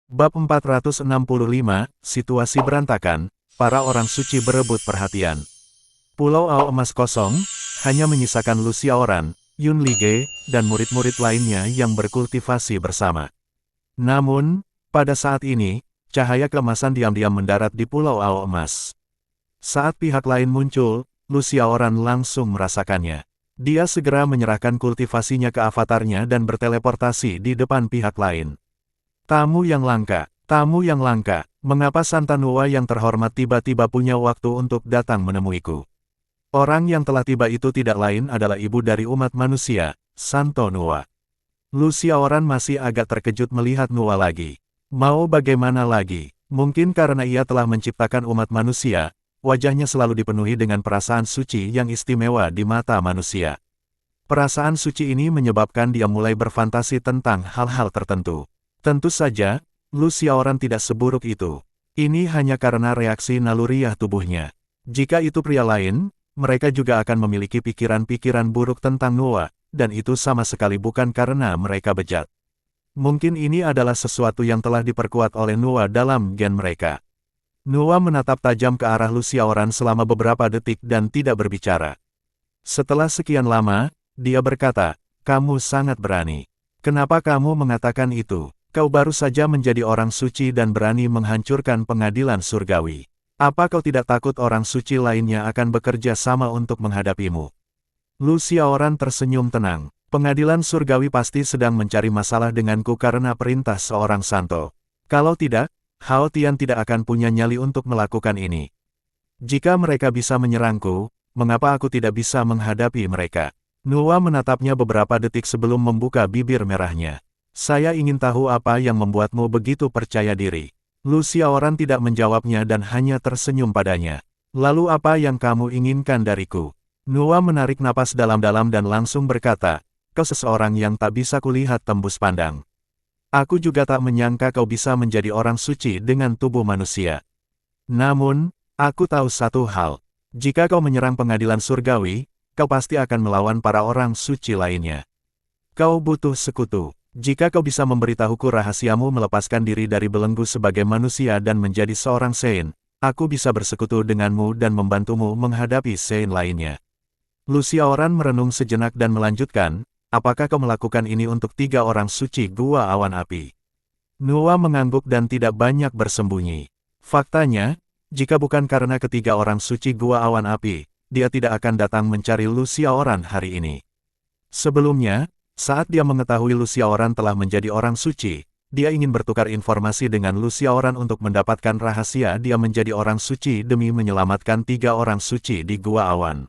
Bab 465, Situasi Berantakan, para orang suci berebut perhatian. Pulau Ao Emas kosong, hanya menyisakan Lu Xiaoran, Yun Lige, dan murid-murid lainnya yang berkultivasi bersama. Namun, pada saat ini, cahaya keemasan diam-diam mendarat di Pulau Ao Emas. Saat pihak lain muncul, Lu Xiaoran langsung merasakannya. Dia segera menyerahkan kultivasinya ke avatarnya dan berteleportasi di depan pihak lain. Tamu yang langka, mengapa Santanua yang terhormat tiba-tiba punya waktu untuk datang menemuiku? Orang yang telah tiba itu tidak lain adalah ibu dari umat manusia, Santo Nuwa. Lu Xiaoran masih agak terkejut melihat Nuwa lagi. Mau bagaimana lagi? Mungkin karena ia telah menciptakan umat manusia, wajahnya selalu dipenuhi dengan perasaan suci yang istimewa di mata manusia. Perasaan suci ini menyebabkan dia mulai berfantasi tentang hal-hal tertentu. Tentu saja, Lu Xiaoran tidak seburuk itu. Ini hanya karena reaksi naluriah tubuhnya. Jika itu pria lain, mereka juga akan memiliki pikiran-pikiran buruk tentang Nuwa, dan itu sama sekali bukan karena mereka bejat. Mungkin ini adalah sesuatu yang telah diperkuat oleh Nuwa dalam gen mereka. Nuwa menatap tajam ke arah Lu Xiaoran selama beberapa detik dan tidak berbicara. Setelah sekian lama, dia berkata, "Kamu sangat berani. Kenapa kamu mengatakan itu? Kau baru saja menjadi orang suci dan berani menghancurkan pengadilan surgawi. Apa kau tidak takut orang suci lainnya akan bekerja sama untuk menghadapimu?" Lu Xiaoran tersenyum tenang. Pengadilan surgawi pasti sedang mencari masalah denganku karena perintah seorang santo. Kalau tidak, Hao Tian tidak akan punya nyali untuk melakukan ini. Jika mereka bisa menyerangku, mengapa aku tidak bisa menghadapi mereka? Nuwa menatapnya beberapa detik sebelum membuka bibir merahnya. "Saya ingin tahu apa yang membuatmu begitu percaya diri." Lu Xiaoran tidak menjawabnya dan hanya tersenyum padanya. "Lalu apa yang kamu inginkan dariku?" Nuwa menarik napas dalam-dalam dan langsung berkata, "Kau seseorang yang tak bisa kulihat tembus pandang. Aku juga tak menyangka kau bisa menjadi orang suci dengan tubuh manusia. Namun, aku tahu satu hal. Jika kau menyerang pengadilan surgawi, kau pasti akan melawan para orang suci lainnya. Kau butuh sekutu. Jika kau bisa memberitahuku rahasiamu melepaskan diri dari belenggu sebagai manusia dan menjadi seorang Saint, aku bisa bersekutu denganmu dan membantumu menghadapi Saint lainnya." Lu Xiaoran merenung sejenak dan melanjutkan, "Apakah kau melakukan ini untuk 3 orang suci Gua Awan Api?" Nuwa mengangguk dan tidak banyak bersembunyi. Faktanya, jika bukan karena ketiga orang suci Gua Awan Api, dia tidak akan datang mencari Lu Xiaoran hari ini. Sebelumnya, saat dia mengetahui Lu Xiaoran telah menjadi orang suci, dia ingin bertukar informasi dengan Lu Xiaoran untuk mendapatkan rahasia dia menjadi orang suci demi menyelamatkan 3 orang suci di Gua Awan.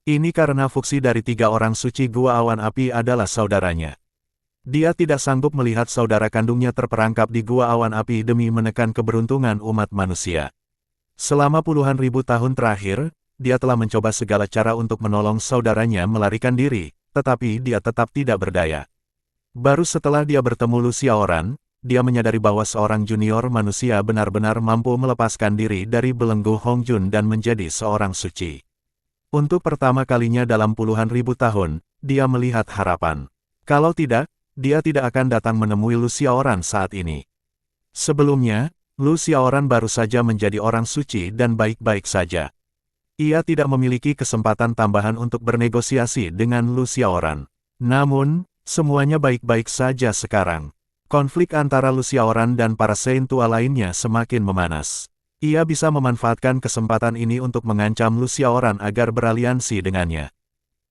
Ini karena fungsi dari 3 orang suci Gua Awan Api adalah saudaranya. Dia tidak sanggup melihat saudara kandungnya terperangkap di Gua Awan Api demi menekan keberuntungan umat manusia. Selama puluhan ribu tahun terakhir, dia telah mencoba segala cara untuk menolong saudaranya melarikan diri, tetapi dia tetap tidak berdaya. Baru setelah dia bertemu Lu Xiaoran, dia menyadari bahwa seorang junior manusia benar-benar mampu melepaskan diri dari belenggu Hongjun dan menjadi seorang suci. Untuk pertama kalinya dalam puluhan ribu tahun, dia melihat harapan. Kalau tidak, dia tidak akan datang menemui Lu Xiaoran saat ini. Sebelumnya, Lu Xiaoran baru saja menjadi orang suci dan baik-baik saja. Ia tidak memiliki kesempatan tambahan untuk bernegosiasi dengan Lu Xiaoran. Namun, semuanya baik-baik saja sekarang. Konflik antara Lu Xiaoran dan para Saint tua lainnya semakin memanas. Ia bisa memanfaatkan kesempatan ini untuk mengancam Lu Xiaoran agar beraliansi dengannya.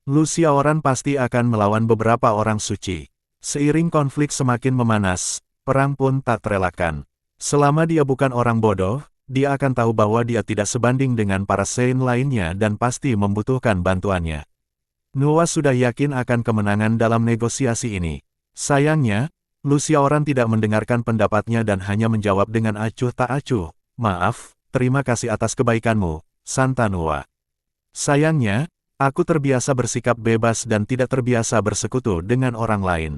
Lu Xiaoran pasti akan melawan beberapa orang suci. Seiring konflik semakin memanas, perang pun tak terelakkan. Selama dia bukan orang bodoh, dia akan tahu bahwa dia tidak sebanding dengan para Saint lainnya dan pasti membutuhkan bantuannya. Nuwa sudah yakin akan kemenangan dalam negosiasi ini. Sayangnya, Lu Xiaoran tidak mendengarkan pendapatnya dan hanya menjawab dengan acuh tak acuh, "Maaf, terima kasih atas kebaikanmu, Santanua. Sayangnya, aku terbiasa bersikap bebas dan tidak terbiasa bersekutu dengan orang lain."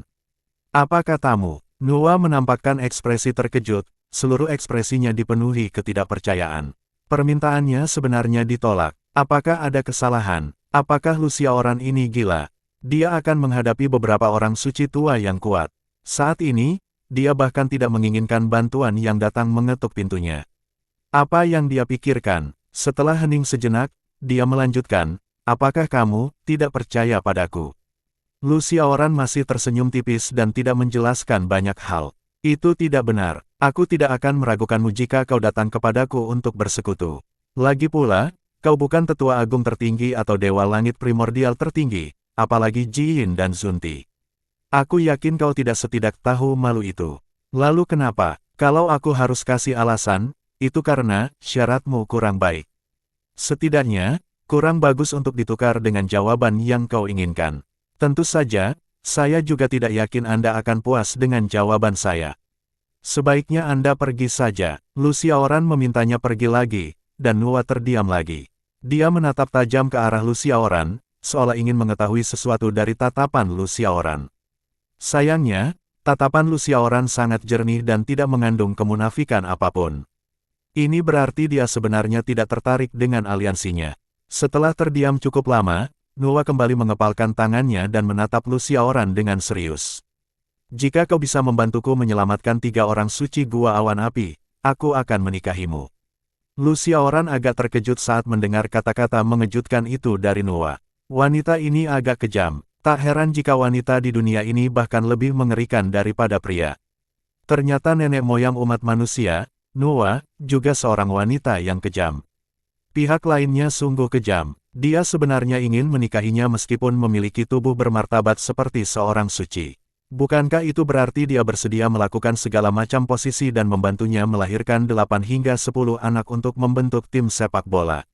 "Apa katamu?" Nuwa menampakkan ekspresi terkejut. Seluruh ekspresinya dipenuhi ketidakpercayaan. Permintaannya sebenarnya ditolak. Apakah ada kesalahan? Apakah Lu Xiaoran ini gila? Dia akan menghadapi beberapa orang suci tua yang kuat. Saat ini, dia bahkan tidak menginginkan bantuan yang datang mengetuk pintunya. Apa yang dia pikirkan? Setelah hening sejenak, dia melanjutkan, apakah kamu tidak percaya padaku? Lu Xiaoran masih tersenyum tipis dan tidak menjelaskan banyak hal. Itu tidak benar. Aku tidak akan meragukanmu jika kau datang kepadaku untuk bersekutu. Lagi pula, kau bukan tetua agung tertinggi atau dewa langit primordial tertinggi, apalagi Ji Yin dan Zunti. Aku yakin kau tidak setidak tahu malu itu. Lalu kenapa, kalau aku harus kasih alasan, itu karena syaratmu kurang baik. Setidaknya, kurang bagus untuk ditukar dengan jawaban yang kau inginkan. Tentu saja, saya juga tidak yakin Anda akan puas dengan jawaban saya. Sebaiknya Anda pergi saja. Lu Xiaoran memintanya pergi lagi, dan Nuwa terdiam lagi. Dia menatap tajam ke arah Lu Xiaoran, seolah ingin mengetahui sesuatu dari tatapan Lu Xiaoran. Sayangnya, tatapan Lu Xiaoran sangat jernih dan tidak mengandung kemunafikan apapun. Ini berarti dia sebenarnya tidak tertarik dengan aliansinya. Setelah terdiam cukup lama, Nuwa kembali mengepalkan tangannya dan menatap Lu Xiaoran dengan serius. Jika kau bisa membantuku menyelamatkan 3 orang suci Gua Awan Api, aku akan menikahimu. Lu Xiaoran agak terkejut saat mendengar kata-kata mengejutkan itu dari Nuwa. Wanita ini agak kejam. Tak heran jika wanita di dunia ini bahkan lebih mengerikan daripada pria. Ternyata nenek moyang umat manusia, Nuwa, juga seorang wanita yang kejam. Pihak lainnya sungguh kejam. Dia sebenarnya ingin menikahinya meskipun memiliki tubuh bermartabat seperti seorang suci. Bukankah itu berarti dia bersedia melakukan segala macam posisi dan membantunya melahirkan 8 hingga 10 anak untuk membentuk tim sepak bola?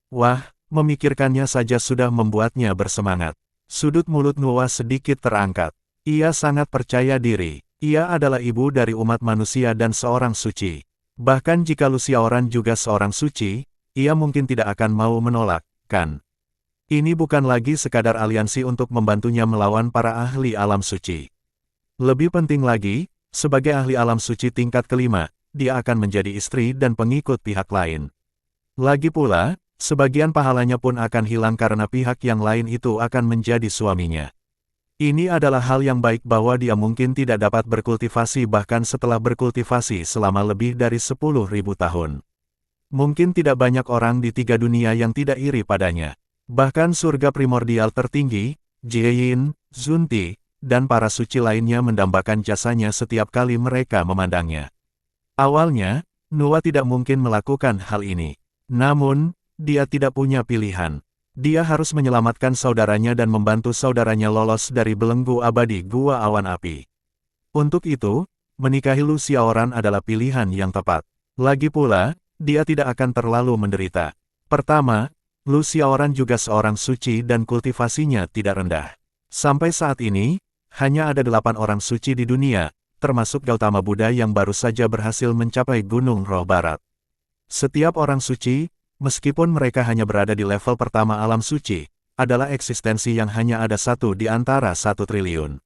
Wah, memikirkannya saja sudah membuatnya bersemangat. Sudut mulut Nuwa sedikit terangkat. Ia sangat percaya diri. Ia adalah ibu dari umat manusia dan seorang suci. Bahkan jika Lu Xiaoran juga seorang suci, ia mungkin tidak akan mau menolak, kan? Ini bukan lagi sekadar aliansi untuk membantunya melawan para ahli alam suci. Lebih penting lagi, sebagai ahli alam suci tingkat kelima, dia akan menjadi istri dan pengikut pihak lain. Lagi pula, sebagian pahalanya pun akan hilang karena pihak yang lain itu akan menjadi suaminya. Ini adalah hal yang baik bahwa dia mungkin tidak dapat berkultivasi bahkan setelah berkultivasi selama lebih dari 10.000 tahun. Mungkin tidak banyak orang di 3 dunia yang tidak iri padanya. Bahkan surga primordial tertinggi, Ji Yin, Zunti, dan para suci lainnya mendambakan jasanya setiap kali mereka memandangnya. Awalnya, Nuwa tidak mungkin melakukan hal ini. Namun, dia tidak punya pilihan. Dia harus menyelamatkan saudaranya dan membantu saudaranya lolos dari belenggu abadi Gua Awan Api. Untuk itu, menikahi Lu Xiaoran adalah pilihan yang tepat. Lagi pula, dia tidak akan terlalu menderita. Pertama, Lu Xiaoran juga seorang suci dan kultivasinya tidak rendah. Sampai saat ini, hanya ada 8 orang suci di dunia, termasuk Gautama Buddha yang baru saja berhasil mencapai Gunung Roh Barat. Setiap orang suci, meskipun mereka hanya berada di level pertama alam suci, adalah eksistensi yang hanya ada satu di antara 1 triliun.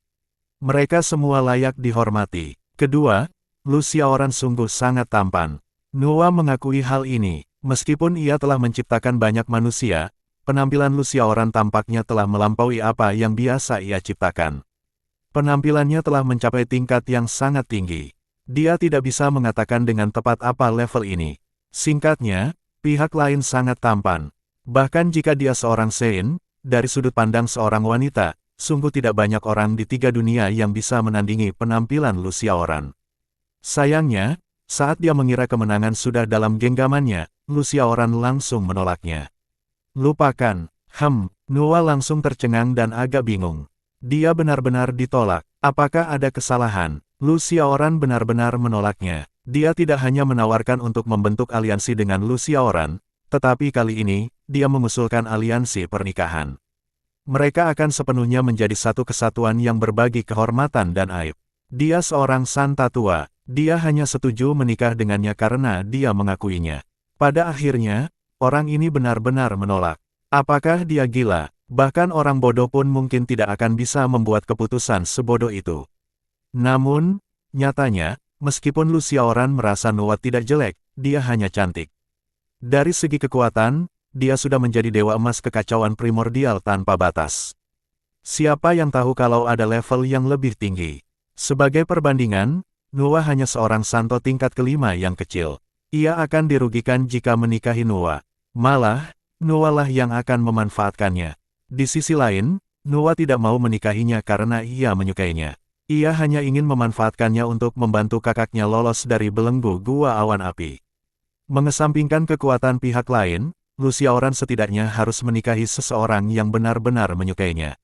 Mereka semua layak dihormati. Kedua, Lu Xiaoran sungguh sangat tampan. Nuwa mengakui hal ini, meskipun ia telah menciptakan banyak manusia, penampilan Lu Xiaoran tampaknya telah melampaui apa yang biasa ia ciptakan. Penampilannya telah mencapai tingkat yang sangat tinggi. Dia tidak bisa mengatakan dengan tepat apa level ini. Singkatnya, pihak lain sangat tampan. Bahkan jika dia seorang Sein, dari sudut pandang seorang wanita, sungguh tidak banyak orang di 3 dunia yang bisa menandingi penampilan Lu Xiaoran. Sayangnya, saat dia mengira kemenangan sudah dalam genggamannya, Lu Xiaoran langsung menolaknya. Lupakan, Nuwa langsung tercengang dan agak bingung. Dia benar-benar ditolak. Apakah ada kesalahan? Lu Xiaoran benar-benar menolaknya. Dia tidak hanya menawarkan untuk membentuk aliansi dengan Lu Xiaoran, tetapi kali ini, dia mengusulkan aliansi pernikahan. Mereka akan sepenuhnya menjadi satu kesatuan yang berbagi kehormatan dan aib. Dia seorang santa tua, dia hanya setuju menikah dengannya karena dia mengakuinya. Pada akhirnya, orang ini benar-benar menolak. Apakah dia gila? Bahkan orang bodoh pun mungkin tidak akan bisa membuat keputusan sebodoh itu. Namun, nyatanya, meskipun Lu Xiaoran merasa Nuwa tidak jelek, dia hanya cantik. Dari segi kekuatan, dia sudah menjadi dewa emas kekacauan primordial tanpa batas. Siapa yang tahu kalau ada level yang lebih tinggi? Sebagai perbandingan, Nuwa hanya seorang santo tingkat kelima yang kecil. Ia akan dirugikan jika menikahi Nuwa. Malah, Nuwa lah yang akan memanfaatkannya. Di sisi lain, Nuwa tidak mau menikahinya karena ia menyukainya. Ia hanya ingin memanfaatkannya untuk membantu kakaknya lolos dari belenggu gua awan api. Mengesampingkan kekuatan pihak lain, Lucia Oran setidaknya harus menikahi seseorang yang benar-benar menyukainya.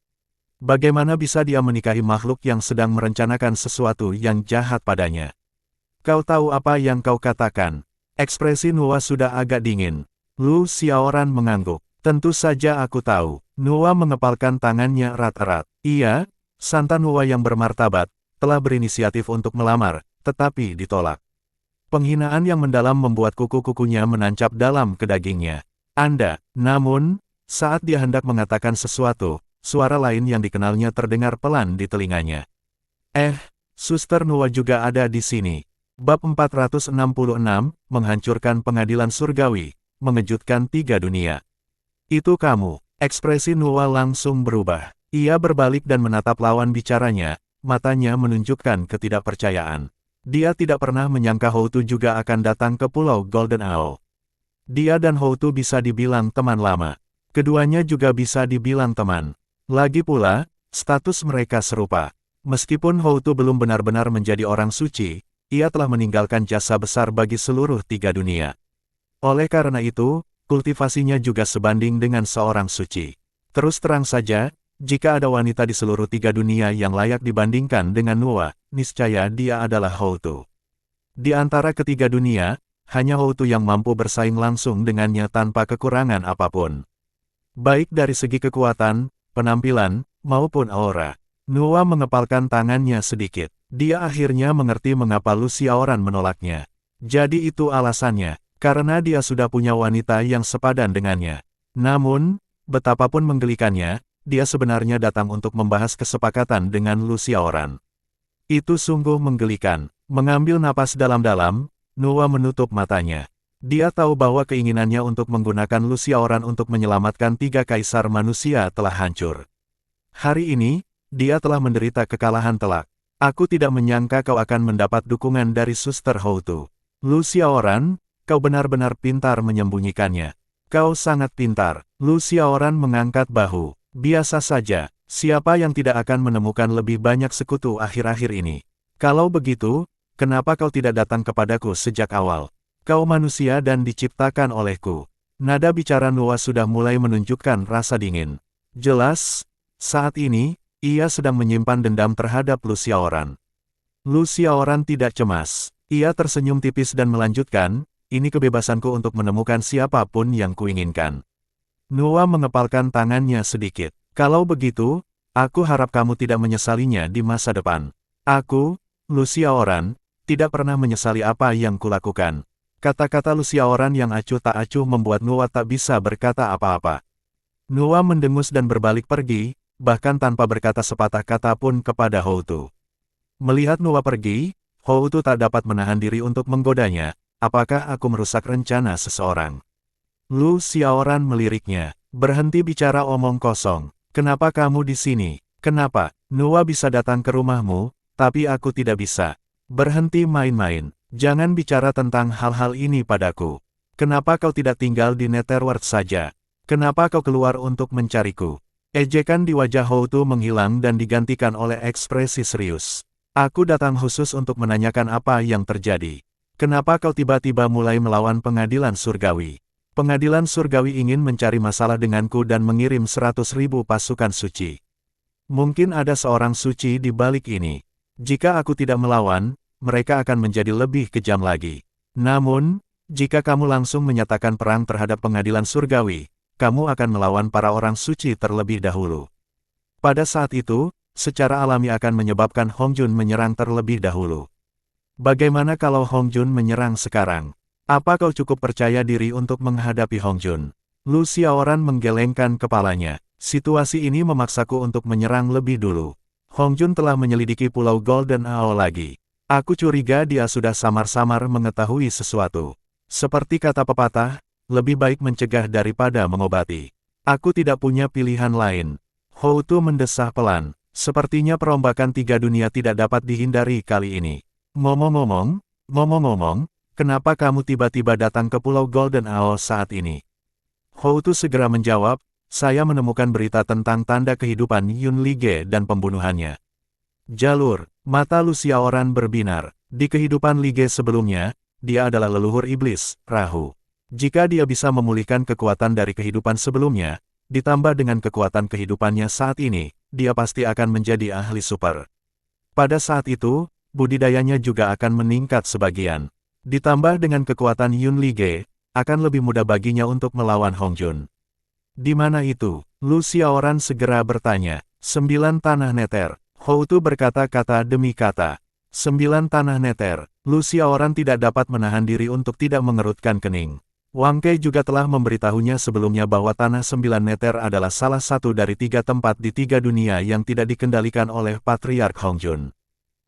Bagaimana bisa dia menikahi makhluk yang sedang merencanakan sesuatu yang jahat padanya? Kau tahu apa yang kau katakan? Ekspresi Nuwa sudah agak dingin. Lucia Oran mengangguk. Tentu saja aku tahu. Nuwa mengepalkan tangannya erat-erat. Ia, santan Nuwa yang bermartabat, telah berinisiatif untuk melamar, tetapi ditolak. Penghinaan yang mendalam membuat kuku-kukunya menancap dalam kedagingnya. Namun, saat dia hendak mengatakan sesuatu, suara lain yang dikenalnya terdengar pelan di telinganya. Suster Nuwa juga ada di sini. Bab 466, menghancurkan pengadilan surgawi, mengejutkan tiga dunia. Itu kamu. Ekspresi Nuwa langsung berubah. Ia berbalik dan menatap lawan bicaranya, matanya menunjukkan ketidakpercayaan. Dia tidak pernah menyangka Houtu juga akan datang ke Pulau Golden Owl. Dia dan Houtu bisa dibilang teman lama. Keduanya juga bisa dibilang teman. Lagi pula, status mereka serupa. Meskipun Houtu belum benar-benar menjadi orang suci, ia telah meninggalkan jasa besar bagi seluruh tiga dunia. Oleh karena itu, kultivasinya juga sebanding dengan seorang suci. Terus terang saja, jika ada wanita di seluruh tiga dunia yang layak dibandingkan dengan Nuwa, niscaya dia adalah Houtu. Di antara ketiga dunia, hanya Houtu yang mampu bersaing langsung dengannya tanpa kekurangan apapun. Baik dari segi kekuatan, penampilan, maupun aura. Nuwa mengepalkan tangannya sedikit. Dia akhirnya mengerti mengapa Lucia Oran menolaknya. Jadi itu alasannya, karena dia sudah punya wanita yang sepadan dengannya. Namun, betapapun menggelikannya, dia sebenarnya datang untuk membahas kesepakatan dengan Lucia Oran. Itu sungguh menggelikan. Mengambil napas dalam-dalam, Nuwa menutup matanya. Dia tahu bahwa keinginannya untuk menggunakan Lucia Oran untuk menyelamatkan tiga kaisar manusia telah hancur. Hari ini, dia telah menderita kekalahan telak. Aku tidak menyangka kau akan mendapat dukungan dari Suster Houtu. Lucia Oran, kau benar-benar pintar menyembunyikannya. Kau sangat pintar. Lucia Oran mengangkat bahu. Biasa saja, siapa yang tidak akan menemukan lebih banyak sekutu akhir-akhir ini? Kalau begitu, kenapa kau tidak datang kepadaku sejak awal? Kau manusia dan diciptakan olehku. Nada bicara Nuwa sudah mulai menunjukkan rasa dingin. Jelas, saat ini, ia sedang menyimpan dendam terhadap Lucia Oran. Lucia Oran tidak cemas. Ia tersenyum tipis dan melanjutkan, ini kebebasanku untuk menemukan siapapun yang kuinginkan. Nuwa mengepalkan tangannya sedikit. Kalau begitu, aku harap kamu tidak menyesalinya di masa depan. Aku, Lucia Oran, tidak pernah menyesali apa yang kulakukan. Kata-kata Lucia Oran yang acuh tak acuh membuat Nuwa tak bisa berkata apa-apa. Nuwa mendengus dan berbalik pergi, bahkan tanpa berkata sepatah kata pun kepada Houtu. Melihat Nuwa pergi, Houtu tak dapat menahan diri untuk menggodanya. Apakah aku merusak rencana seseorang? Lucia Oran meliriknya. Berhenti bicara omong kosong. Kenapa kamu di sini? Kenapa? Nuwa bisa datang ke rumahmu, tapi aku tidak bisa. Berhenti main-main. Jangan bicara tentang hal-hal ini padaku. Kenapa kau tidak tinggal di Netherworld saja? Kenapa kau keluar untuk mencariku? Ejekan di wajah Houtu menghilang dan digantikan oleh ekspresi serius. Aku datang khusus untuk menanyakan apa yang terjadi. Kenapa kau tiba-tiba mulai melawan pengadilan surgawi? Pengadilan surgawi ingin mencari masalah denganku dan mengirim 100.000 pasukan suci. Mungkin ada seorang suci di balik ini. Jika aku tidak melawan, mereka akan menjadi lebih kejam lagi. Namun, jika kamu langsung menyatakan perang terhadap pengadilan surgawi, kamu akan melawan para orang suci terlebih dahulu. Pada saat itu, secara alami akan menyebabkan Hong Jun menyerang terlebih dahulu. Bagaimana kalau Hong Jun menyerang sekarang? Apa kau cukup percaya diri untuk menghadapi Hong Jun? Lucia Oran menggelengkan kepalanya. Situasi ini memaksaku untuk menyerang lebih dulu. Hong Jun telah menyelidiki Pulau Golden Owl lagi. Aku curiga dia sudah samar-samar mengetahui sesuatu. Seperti kata pepatah, lebih baik mencegah daripada mengobati. Aku tidak punya pilihan lain. Houtu mendesah pelan. Sepertinya perombakan tiga dunia tidak dapat dihindari kali ini. Ngomong-ngomong, kenapa kamu tiba-tiba datang ke Pulau Golden Owl saat ini? Houtu segera menjawab, saya menemukan berita tentang tanda kehidupan Yun Lige dan pembunuhannya. Jalur, mata Lu Xiaoran berbinar. Di kehidupan Lige sebelumnya, dia adalah leluhur iblis, Rahu. Jika dia bisa memulihkan kekuatan dari kehidupan sebelumnya, ditambah dengan kekuatan kehidupannya saat ini, dia pasti akan menjadi ahli super. Pada saat itu, budidayanya juga akan meningkat sebagian. Ditambah dengan kekuatan Yun Lige, akan lebih mudah baginya untuk melawan Hong Jun. Di mana itu? Lu Xiaoran segera bertanya. 9 tanah neter. Houtu berkata-kata demi kata. 9 tanah neter. Lu Xiaoran tidak dapat menahan diri untuk tidak mengerutkan kening. Wang Kei juga telah memberitahunya sebelumnya bahwa tanah 9 neter adalah salah satu dari 3 tempat di 3 dunia yang tidak dikendalikan oleh Patriark Hong Jun.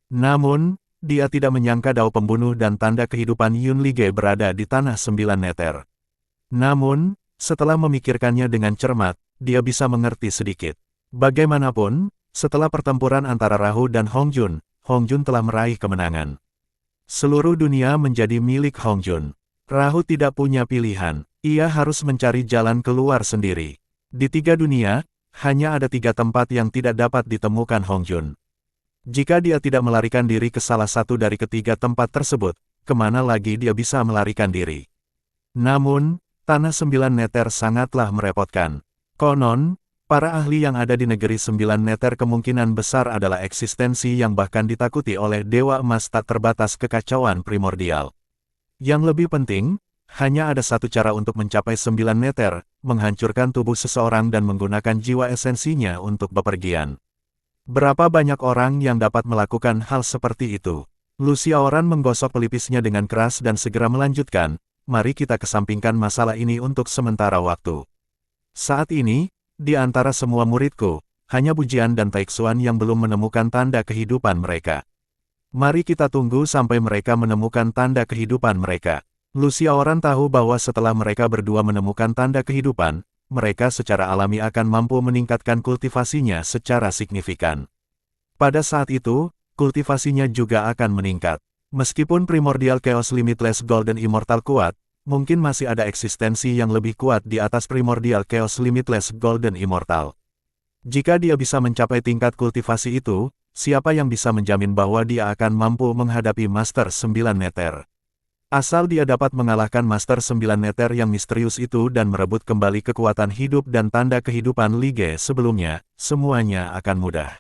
Namun, dia tidak menyangka dao pembunuh dan tanda kehidupan Yun Lige berada di tanah 9 neter. Namun, setelah memikirkannya dengan cermat, dia bisa mengerti sedikit. Bagaimanapun, setelah pertempuran antara Rahu dan Hong Jun telah meraih kemenangan. Seluruh dunia menjadi milik Hong Jun. Rahu tidak punya pilihan, ia harus mencari jalan keluar sendiri. Di 3 dunia, hanya ada 3 tempat yang tidak dapat ditemukan Hong Jun. Jika dia tidak melarikan diri ke salah satu dari ketiga tempat tersebut, kemana lagi dia bisa melarikan diri? Namun, tanah 9 neter sangatlah merepotkan. Konon, para ahli yang ada di negeri 9 neter kemungkinan besar adalah eksistensi yang bahkan ditakuti oleh Dewa Emas tak terbatas kekacauan primordial. Yang lebih penting, hanya ada satu cara untuk mencapai 9 neter, menghancurkan tubuh seseorang dan menggunakan jiwa esensinya untuk bepergian. Berapa banyak orang yang dapat melakukan hal seperti itu? Lu Xiaoran menggosok pelipisnya dengan keras dan segera melanjutkan, mari kita kesampingkan masalah ini untuk sementara waktu. Saat ini, di antara semua muridku, hanya Bujian dan Taixuan yang belum menemukan tanda kehidupan mereka. Mari kita tunggu sampai mereka menemukan tanda kehidupan mereka. Lu Xiaoran tahu bahwa setelah mereka berdua menemukan tanda kehidupan, mereka secara alami akan mampu meningkatkan kultivasinya secara signifikan. Pada saat itu, kultivasinya juga akan meningkat. Meskipun Primordial Chaos Limitless Golden Immortal kuat, mungkin masih ada eksistensi yang lebih kuat di atas Primordial Chaos Limitless Golden Immortal. Jika dia bisa mencapai tingkat kultivasi itu, siapa yang bisa menjamin bahwa dia akan mampu menghadapi Master 9 Neter? Asal dia dapat mengalahkan Master 9 Neter yang misterius itu dan merebut kembali kekuatan hidup dan tanda kehidupan Lige sebelumnya, semuanya akan mudah.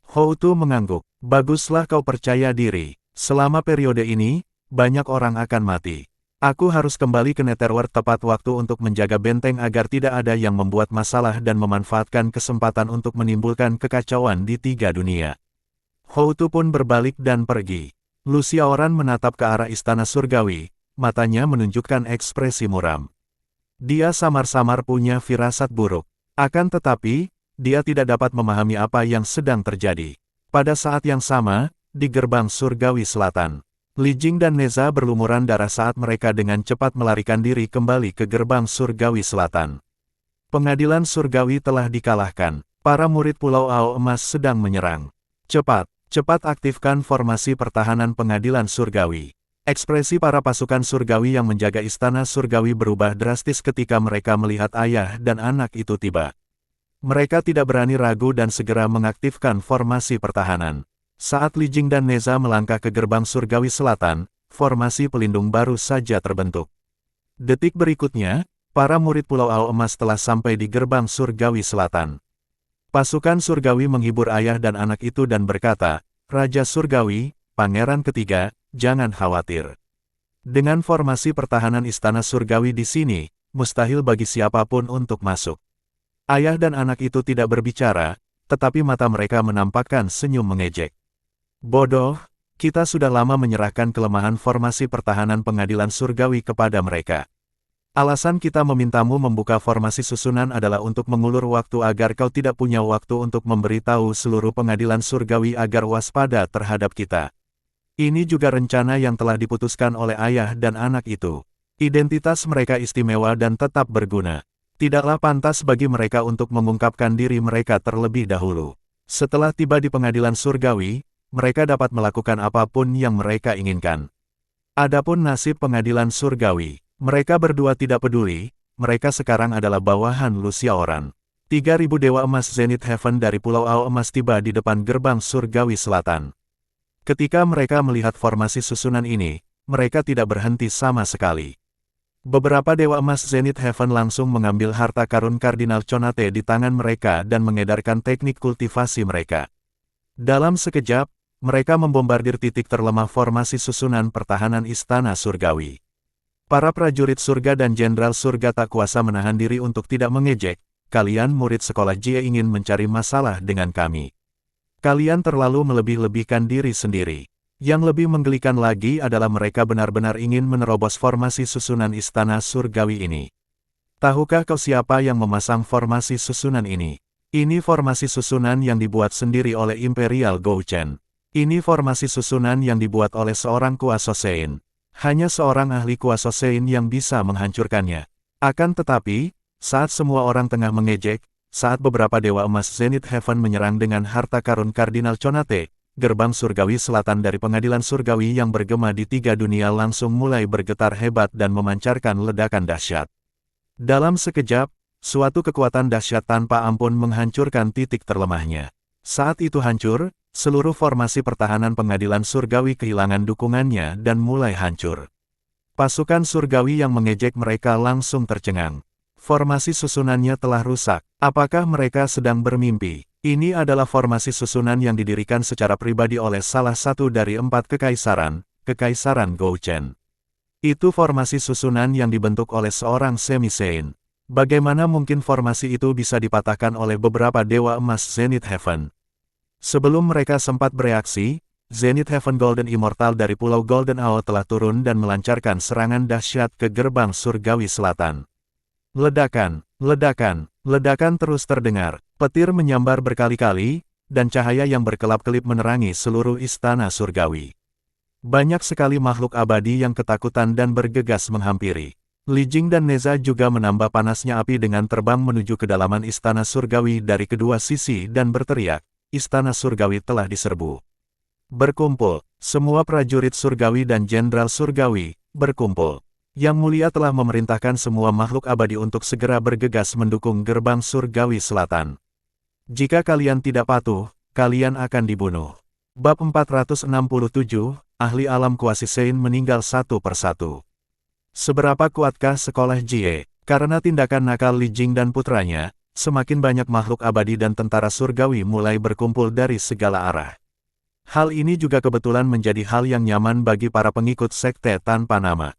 Houtu mengangguk. Baguslah kau percaya diri. Selama periode ini, banyak orang akan mati. Aku harus kembali ke Netherworld tepat waktu untuk menjaga benteng agar tidak ada yang membuat masalah dan memanfaatkan kesempatan untuk menimbulkan kekacauan di 3 dunia. Houtu pun berbalik dan pergi. Lu Xiaoran menatap ke arah istana surgawi, matanya menunjukkan ekspresi muram. Dia samar-samar punya firasat buruk. Akan tetapi, dia tidak dapat memahami apa yang sedang terjadi. Pada saat yang sama, di gerbang surgawi selatan, Li Jing dan Neza berlumuran darah saat mereka dengan cepat melarikan diri kembali ke gerbang surgawi selatan. Pengadilan surgawi telah dikalahkan. Para murid Pulau Ao Emas sedang menyerang. Cepat aktifkan formasi pertahanan pengadilan surgawi. Ekspresi para pasukan surgawi yang menjaga istana surgawi berubah drastis ketika mereka melihat ayah dan anak itu tiba. Mereka tidak berani ragu dan segera mengaktifkan formasi pertahanan. Saat Li Jing dan Neza melangkah ke gerbang surgawi selatan, formasi pelindung baru saja terbentuk. Detik berikutnya, para murid Pulau Ao Emas telah sampai di gerbang surgawi selatan. Pasukan surgawi menghibur ayah dan anak itu dan berkata, Raja Surgawi, Pangeran Ketiga, jangan khawatir. Dengan formasi pertahanan istana surgawi di sini, mustahil bagi siapapun untuk masuk. Ayah dan anak itu tidak berbicara, tetapi mata mereka menampakkan senyum mengejek. Bodoh, kita sudah lama menyerahkan kelemahan formasi pertahanan pengadilan surgawi kepada mereka. Alasan kita memintamu membuka formasi susunan adalah untuk mengulur waktu agar kau tidak punya waktu untuk memberitahu seluruh pengadilan surgawi agar waspada terhadap kita. Ini juga rencana yang telah diputuskan oleh ayah dan anak itu. Identitas mereka istimewa dan tetap berguna. Tidaklah pantas bagi mereka untuk mengungkapkan diri mereka terlebih dahulu. Setelah tiba di pengadilan surgawi, mereka dapat melakukan apapun yang mereka inginkan. Adapun nasib pengadilan surgawi, mereka berdua tidak peduli, mereka sekarang adalah bawahan Lucia Oran. 3.000 Dewa Emas Zenith Heaven dari Pulau Ao Emas tiba di depan gerbang surgawi selatan. Ketika mereka melihat formasi susunan ini, mereka tidak berhenti sama sekali. Beberapa Dewa Emas Zenith Heaven langsung mengambil harta karun Kardinal Conate di tangan mereka dan mengedarkan teknik kultivasi mereka. Dalam sekejap, mereka membombardir titik terlemah formasi susunan pertahanan Istana Surgawi. Para prajurit surga dan jenderal surga tak kuasa menahan diri untuk tidak mengejek, "Kalian murid sekolah Jie ingin mencari masalah dengan kami. Kalian terlalu melebih-lebihkan diri sendiri." Yang lebih menggelikan lagi adalah mereka benar-benar ingin menerobos formasi susunan Istana Surgawi ini. Tahukah kau siapa yang memasang formasi susunan ini? Ini formasi susunan yang dibuat sendiri oleh Imperial Gouchen. Ini formasi susunan yang dibuat oleh seorang kuasa Sein. Hanya seorang ahli kuasa Sein yang bisa menghancurkannya. Akan tetapi, saat semua orang tengah mengejek, saat beberapa Dewa Emas Zenith Heaven menyerang dengan harta karun Kardinal Conate, gerbang surgawi selatan dari pengadilan surgawi yang bergema di 3 dunia langsung mulai bergetar hebat dan memancarkan ledakan dahsyat. Dalam sekejap, suatu kekuatan dahsyat tanpa ampun menghancurkan titik terlemahnya. Saat itu hancur, seluruh formasi pertahanan pengadilan surgawi kehilangan dukungannya dan mulai hancur. Pasukan surgawi yang mengejek mereka langsung tercengang. Formasi susunannya telah rusak. Apakah mereka sedang bermimpi? Ini adalah formasi susunan yang didirikan secara pribadi oleh salah satu dari 4 kekaisaran, Kekaisaran Gouchen. Itu formasi susunan yang dibentuk oleh seorang semi-Sein. Bagaimana mungkin formasi itu bisa dipatahkan oleh beberapa Dewa Emas Zenith Heaven? Sebelum mereka sempat bereaksi, Zenith Heaven Golden Immortal dari Pulau Golden Ao telah turun dan melancarkan serangan dahsyat ke gerbang surgawi selatan. Ledakan, ledakan, ledakan terus terdengar, petir menyambar berkali-kali, dan cahaya yang berkelap-kelip menerangi seluruh istana surgawi. Banyak sekali makhluk abadi yang ketakutan dan bergegas menghampiri. Li Jing dan Neza juga menambah panasnya api dengan terbang menuju kedalaman istana surgawi dari kedua sisi dan berteriak, "Istana surgawi telah diserbu. Berkumpul, semua prajurit surgawi dan jenderal surgawi, berkumpul. Yang Mulia telah memerintahkan semua makhluk abadi untuk segera bergegas mendukung gerbang surgawi selatan. Jika kalian tidak patuh, kalian akan dibunuh." Bab 467, Ahli Alam Kuasi Sein meninggal satu persatu. Seberapa kuatkah sekolah Jie? Karena tindakan nakal Li Jing dan putranya, semakin banyak makhluk abadi dan tentara surgawi mulai berkumpul dari segala arah. Hal ini juga kebetulan menjadi hal yang nyaman bagi para pengikut sekte tanpa nama.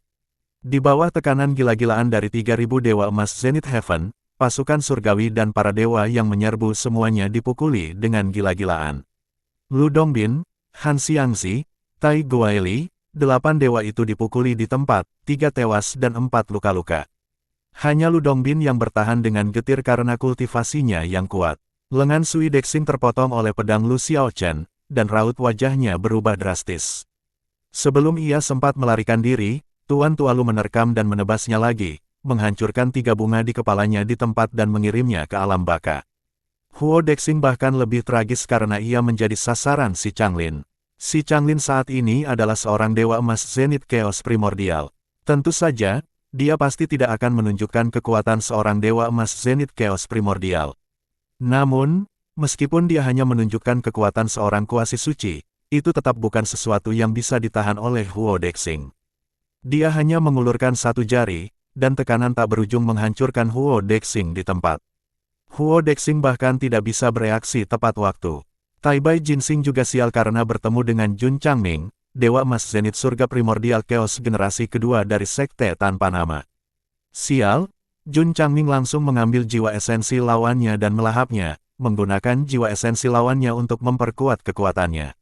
Di bawah tekanan gila-gilaan dari 3.000 Dewa Emas Zenith Heaven, pasukan surgawi dan para dewa yang menyerbu semuanya dipukuli dengan gila-gilaan. Lu Dongbin, Han Xiangzi, Tai Guoili, 8 dewa itu dipukuli di tempat, 3 tewas dan 4 luka-luka. Hanya Lu Dongbin yang bertahan dengan getir karena kultivasinya yang kuat. Lengan Sui Dexing terpotong oleh pedang Lu Xiaochen, dan raut wajahnya berubah drastis. Sebelum ia sempat melarikan diri, Tuan Tualu menerkam dan menebasnya lagi, menghancurkan 3 bunga di kepalanya di tempat dan mengirimnya ke alam baka. Huo Dexing bahkan lebih tragis karena ia menjadi sasaran si Changlin. Si Changlin saat ini adalah seorang Dewa Emas Zenith Chaos Primordial. Tentu saja, dia pasti tidak akan menunjukkan kekuatan seorang Dewa Emas Zenith Chaos Primordial. Namun, meskipun dia hanya menunjukkan kekuatan seorang kuasi suci, itu tetap bukan sesuatu yang bisa ditahan oleh Huo Dexing. Dia hanya mengulurkan 1 jari, dan tekanan tak berujung menghancurkan Huo Dexing di tempat. Huo Dexing bahkan tidak bisa bereaksi tepat waktu. Tai Bai Jinsing juga sial karena bertemu dengan Jun Changming, Dewa Emas Zenith Surga Primordial Chaos generasi kedua dari sekte tanpa nama. Sial, Jun Changming langsung mengambil jiwa esensi lawannya dan melahapnya, menggunakan jiwa esensi lawannya untuk memperkuat kekuatannya.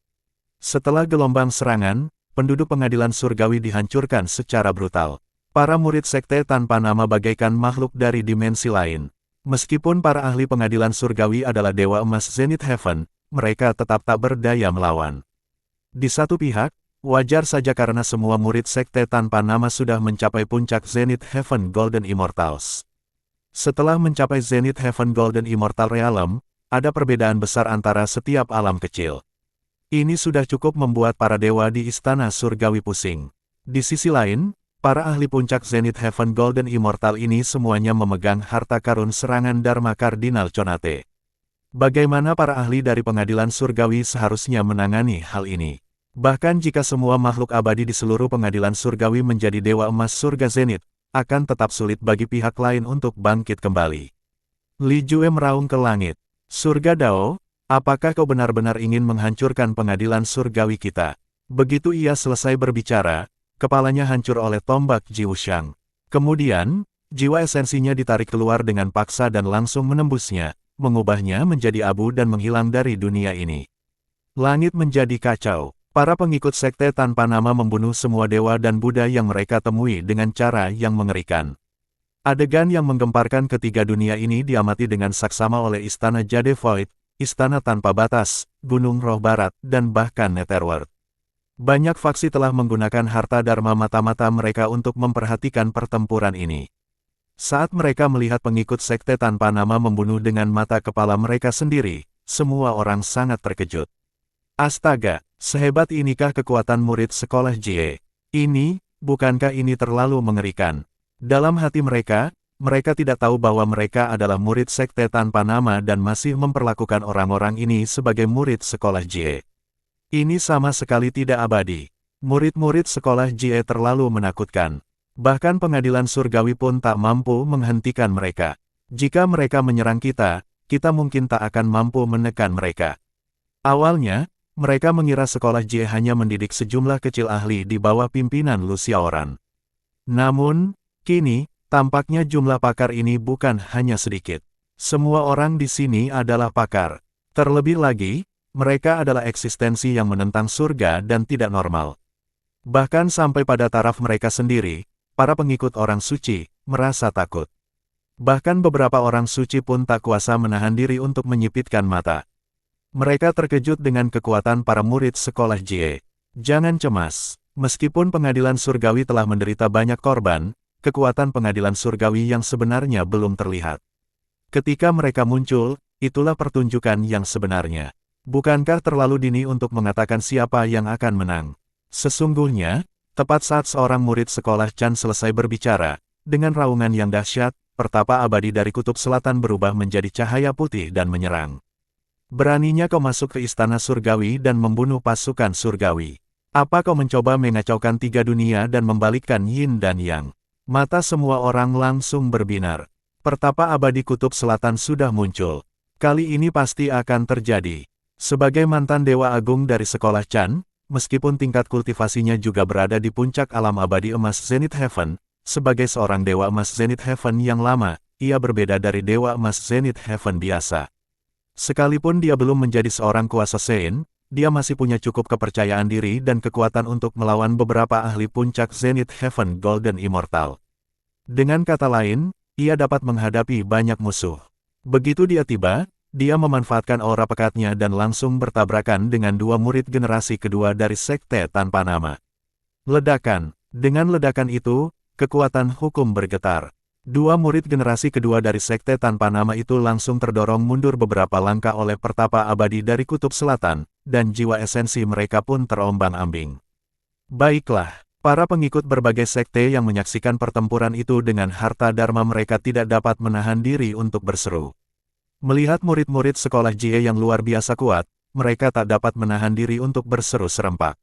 Setelah gelombang serangan, penduduk pengadilan surgawi dihancurkan secara brutal. Para murid sekte tanpa nama bagaikan makhluk dari dimensi lain. Meskipun para ahli pengadilan surgawi adalah Dewa Emas Zenith Heaven, mereka tetap tak berdaya melawan. Di satu pihak, wajar saja karena semua murid sekte tanpa nama sudah mencapai puncak Zenith Heaven Golden Immortals. Setelah mencapai Zenith Heaven Golden Immortal Realm, ada perbedaan besar antara setiap alam kecil. Ini sudah cukup membuat para dewa di Istana Surgawi pusing. Di sisi lain, para ahli puncak Zenith Heaven Golden Immortal ini semuanya memegang harta karun serangan Dharma Kardinal Conate. Bagaimana para ahli dari pengadilan surgawi seharusnya menangani hal ini? Bahkan jika semua makhluk abadi di seluruh pengadilan surgawi menjadi dewa emas surga Zenith, akan tetap sulit bagi pihak lain untuk bangkit kembali. Li Jue meraung ke langit. Surga Dao, apakah kau benar-benar ingin menghancurkan pengadilan surgawi kita? Begitu ia selesai berbicara, kepalanya hancur oleh tombak Ji Wuxiang. Kemudian, jiwa esensinya ditarik keluar dengan paksa dan langsung menembusnya, mengubahnya menjadi abu dan menghilang dari dunia ini. Langit menjadi kacau. Para pengikut sekte tanpa nama membunuh semua dewa dan Buddha yang mereka temui dengan cara yang mengerikan. Adegan yang menggemparkan ketiga dunia ini diamati dengan saksama oleh Istana Jade Void, Istana Tanpa Batas, Gunung Roh Barat, dan bahkan Netherworld. Banyak faksi telah menggunakan harta dharma mata-mata mereka untuk memperhatikan pertempuran ini. Saat mereka melihat pengikut sekte tanpa nama membunuh dengan mata kepala mereka sendiri, semua orang sangat terkejut. Astaga, sehebat inikah kekuatan murid sekolah Jie? Bukankah ini terlalu mengerikan? Dalam hati mereka, mereka tidak tahu bahwa mereka adalah murid sekte tanpa nama dan masih memperlakukan orang-orang ini sebagai murid sekolah Jie. Ini sama sekali tidak abadi. Murid-murid sekolah Jie terlalu menakutkan. Bahkan pengadilan surgawi pun tak mampu menghentikan mereka. Jika mereka menyerang kita, kita mungkin tak akan mampu menekan mereka. Awalnya, mereka mengira sekolah Jie hanya mendidik sejumlah kecil ahli di bawah pimpinan Lu Xiaoran. Namun, kini, tampaknya jumlah pakar ini bukan hanya sedikit. Semua orang di sini adalah pakar. Terlebih lagi, mereka adalah eksistensi yang menentang surga dan tidak normal. Bahkan sampai pada taraf mereka sendiri, para pengikut orang suci merasa takut. Bahkan beberapa orang suci pun tak kuasa menahan diri untuk menyipitkan mata. Mereka terkejut dengan kekuatan para murid sekolah Jie. Jangan cemas, meskipun pengadilan surgawi telah menderita banyak korban, kekuatan pengadilan surgawi yang sebenarnya belum terlihat. Ketika mereka muncul, itulah pertunjukan yang sebenarnya. Bukankah terlalu dini untuk mengatakan siapa yang akan menang? Sesungguhnya, tepat saat seorang murid sekolah Chan selesai berbicara, dengan raungan yang dahsyat, pertapa abadi dari kutub selatan berubah menjadi cahaya putih dan menyerang. Beraninya kau masuk ke istana surgawi dan membunuh pasukan surgawi. Apa kau mencoba mengacaukan tiga dunia dan membalikkan yin dan yang? Mata semua orang langsung berbinar. Pertapa abadi kutub selatan sudah muncul. Kali ini pasti akan terjadi. Sebagai mantan dewa agung dari sekolah Chan, meskipun tingkat kultivasinya juga berada di puncak alam abadi emas Zenith Heaven, sebagai seorang dewa emas Zenith Heaven yang lama, ia berbeda dari dewa emas Zenith Heaven biasa. Sekalipun dia belum menjadi seorang kuasa Sein, dia masih punya cukup kepercayaan diri dan kekuatan untuk melawan beberapa ahli puncak Zenith Heaven Golden Immortal. Dengan kata lain, ia dapat menghadapi banyak musuh. Begitu dia tiba, dia memanfaatkan aura pekatnya dan langsung bertabrakan dengan dua murid generasi kedua dari sekte tanpa nama. Ledakan. Dengan ledakan itu, kekuatan hukum bergetar. Dua murid generasi kedua dari sekte tanpa nama itu langsung terdorong mundur beberapa langkah oleh pertapa abadi dari kutub selatan, dan jiwa esensi mereka pun terombang-ambing. Baiklah, para pengikut berbagai sekte yang menyaksikan pertempuran itu dengan harta dharma mereka tidak dapat menahan diri untuk berseru. Melihat murid-murid sekolah Jie yang luar biasa kuat, mereka tak dapat menahan diri untuk berseru serempak.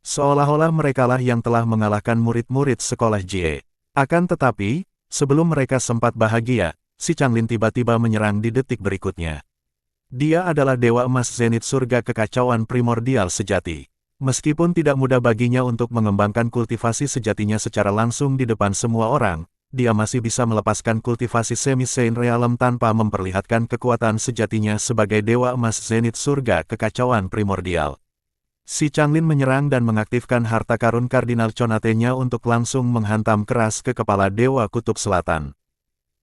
Seolah-olah merekalah yang telah mengalahkan murid-murid sekolah Jie. Akan tetapi, sebelum mereka sempat bahagia, si Changlin tiba-tiba menyerang di detik berikutnya. Dia adalah dewa emas Zenith surga kekacauan primordial sejati. Meskipun tidak mudah baginya untuk mengembangkan kultivasi sejatinya secara langsung di depan semua orang, dia masih bisa melepaskan kultivasi semi-Saint Realm tanpa memperlihatkan kekuatan sejatinya sebagai dewa emas Zenith surga kekacauan primordial. Si Changlin menyerang dan mengaktifkan harta karun Kardinal Conate-nya untuk langsung menghantam keras ke kepala Dewa Kutub Selatan.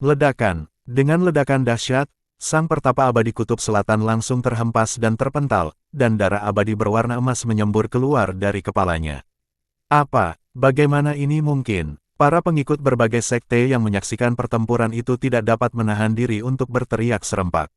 Ledakan. Dengan ledakan dahsyat, sang pertapa abadi Kutub Selatan langsung terhempas dan terpental, dan darah abadi berwarna emas menyembur keluar dari kepalanya. Apa? Bagaimana ini mungkin? Para pengikut berbagai sekte yang menyaksikan pertempuran itu tidak dapat menahan diri untuk berteriak serempak.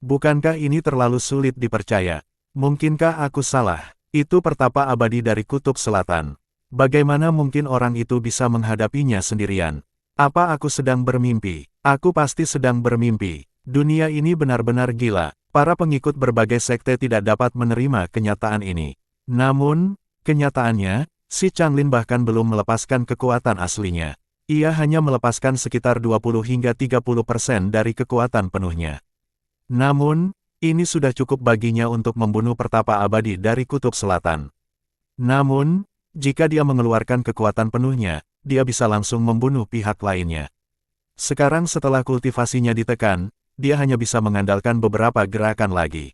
Bukankah ini terlalu sulit dipercaya? Mungkinkah aku salah? Itu pertapa abadi dari Kutub Selatan. Bagaimana mungkin orang itu bisa menghadapinya sendirian? Apa aku sedang bermimpi? Aku pasti sedang bermimpi. Dunia ini benar-benar gila. Para pengikut berbagai sekte tidak dapat menerima kenyataan ini. Namun, kenyataannya, si Changlin bahkan belum melepaskan kekuatan aslinya. Ia hanya melepaskan sekitar 20 hingga 30% dari kekuatan penuhnya. Namun, ini sudah cukup baginya untuk membunuh pertapa abadi dari Kutub Selatan. Namun, jika dia mengeluarkan kekuatan penuhnya, dia bisa langsung membunuh pihak lainnya. Sekarang setelah kultivasinya ditekan, dia hanya bisa mengandalkan beberapa gerakan lagi.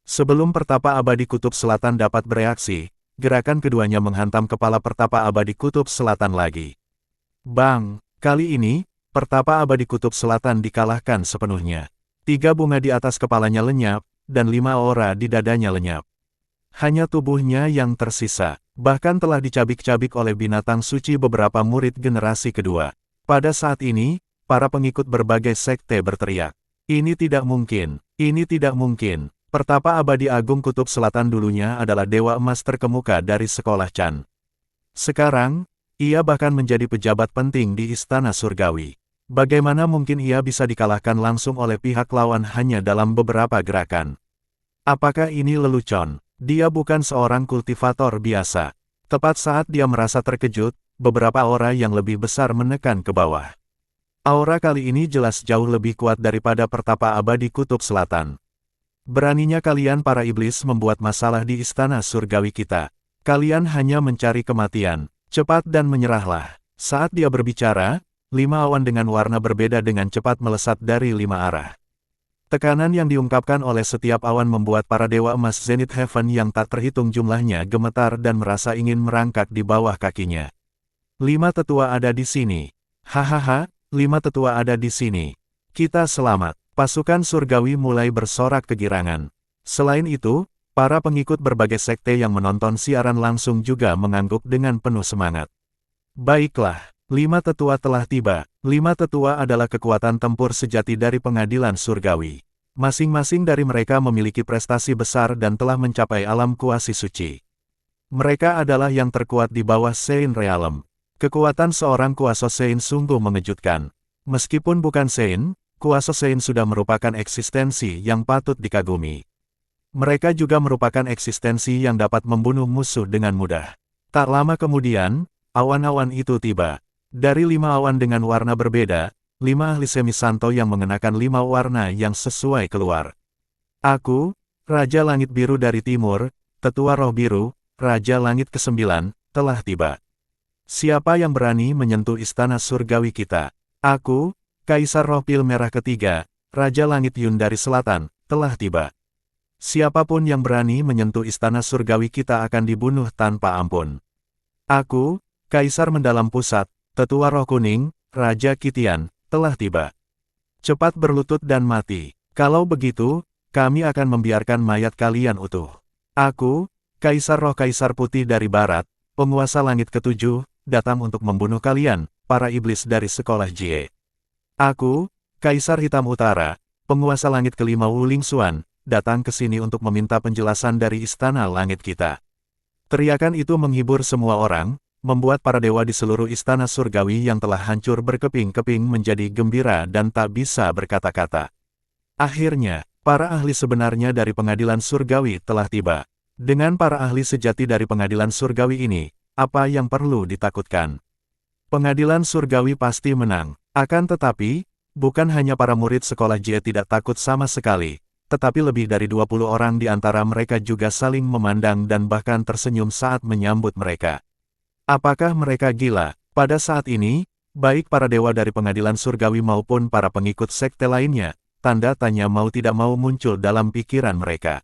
Sebelum pertapa abadi Kutub Selatan dapat bereaksi, gerakan keduanya menghantam kepala pertapa abadi Kutub Selatan lagi. Bang! Kali ini, pertapa abadi Kutub Selatan dikalahkan sepenuhnya. 3 bunga di atas kepalanya lenyap, dan 5 aura di dadanya lenyap. Hanya tubuhnya yang tersisa, bahkan telah dicabik-cabik oleh binatang suci beberapa murid generasi kedua. Pada saat ini, para pengikut berbagai sekte berteriak. Ini tidak mungkin, ini tidak mungkin. Pertapa abadi Agung Kutub Selatan dulunya adalah dewa emas terkemuka dari sekolah Chan. Sekarang, ia bahkan menjadi pejabat penting di Istana Surgawi. Bagaimana mungkin ia bisa dikalahkan langsung oleh pihak lawan hanya dalam beberapa gerakan? Apakah ini lelucon? Dia bukan seorang kultivator biasa. Tepat saat dia merasa terkejut, beberapa aura yang lebih besar menekan ke bawah. Aura kali ini jelas jauh lebih kuat daripada pertapa abadi Kutub Selatan. Beraninya kalian para iblis membuat masalah di Istana Surgawi kita. Kalian hanya mencari kematian. Cepat dan menyerahlah. Saat dia berbicara, 5 awan dengan warna berbeda dengan cepat melesat dari 5 arah. Tekanan yang diungkapkan oleh setiap awan membuat para dewa emas Zenith Heaven yang tak terhitung jumlahnya gemetar dan merasa ingin merangkak di bawah kakinya. 5 tetua ada di sini. Hahaha, 5 tetua ada di sini. Kita selamat. Pasukan surgawi mulai bersorak kegirangan. Selain itu, para pengikut berbagai sekte yang menonton siaran langsung juga mengangguk dengan penuh semangat. Baiklah, 5 tetua telah tiba. 5 tetua adalah kekuatan tempur sejati dari pengadilan surgawi. Masing-masing dari mereka memiliki prestasi besar dan telah mencapai alam kuasi suci. Mereka adalah yang terkuat di bawah Sein Realm. Kekuatan seorang kuasa Sein sungguh mengejutkan. Meskipun bukan Sein, kuasa Sein sudah merupakan eksistensi yang patut dikagumi. Mereka juga merupakan eksistensi yang dapat membunuh musuh dengan mudah. Tak lama kemudian, awan-awan itu tiba. Dari 5 awan dengan warna berbeda, 5 ahli semisanto yang mengenakan 5 warna yang sesuai keluar. Aku, Raja Langit Biru dari Timur, Tetua Roh Biru, Raja Langit ke-9, telah tiba. Siapa yang berani menyentuh Istana Surgawi kita? Aku, Kaisar Roh Pil Merah ketiga, Raja Langit Yun dari Selatan, telah tiba. Siapapun yang berani menyentuh Istana Surgawi kita akan dibunuh tanpa ampun. Aku, Kaisar Mendalam Pusat, Tetua Roh Kuning, Raja Kitian, telah tiba. Cepat berlutut dan mati. Kalau begitu, kami akan membiarkan mayat kalian utuh. Aku, Kaisar Roh Kaisar Putih dari Barat, penguasa langit ke-7, datang untuk membunuh kalian, para iblis dari sekolah Jie. Aku, Kaisar Hitam Utara, penguasa langit ke-5 Wuling Xuan, datang ke sini untuk meminta penjelasan dari istana langit kita. Teriakan itu menghibur semua orang, membuat para dewa di seluruh istana surgawi yang telah hancur berkeping-keping menjadi gembira dan tak bisa berkata-kata. Akhirnya, para ahli sebenarnya dari pengadilan surgawi telah tiba. Dengan para ahli sejati dari pengadilan surgawi ini, apa yang perlu ditakutkan? Pengadilan surgawi pasti menang. Akan tetapi, bukan hanya para murid sekolah Jie tidak takut sama sekali, tetapi lebih dari 20 orang di antara mereka juga saling memandang dan bahkan tersenyum saat menyambut mereka. Apakah mereka gila? Pada saat ini, baik para dewa dari pengadilan surgawi maupun para pengikut sekte lainnya, tanda tanya mau tidak mau muncul dalam pikiran mereka.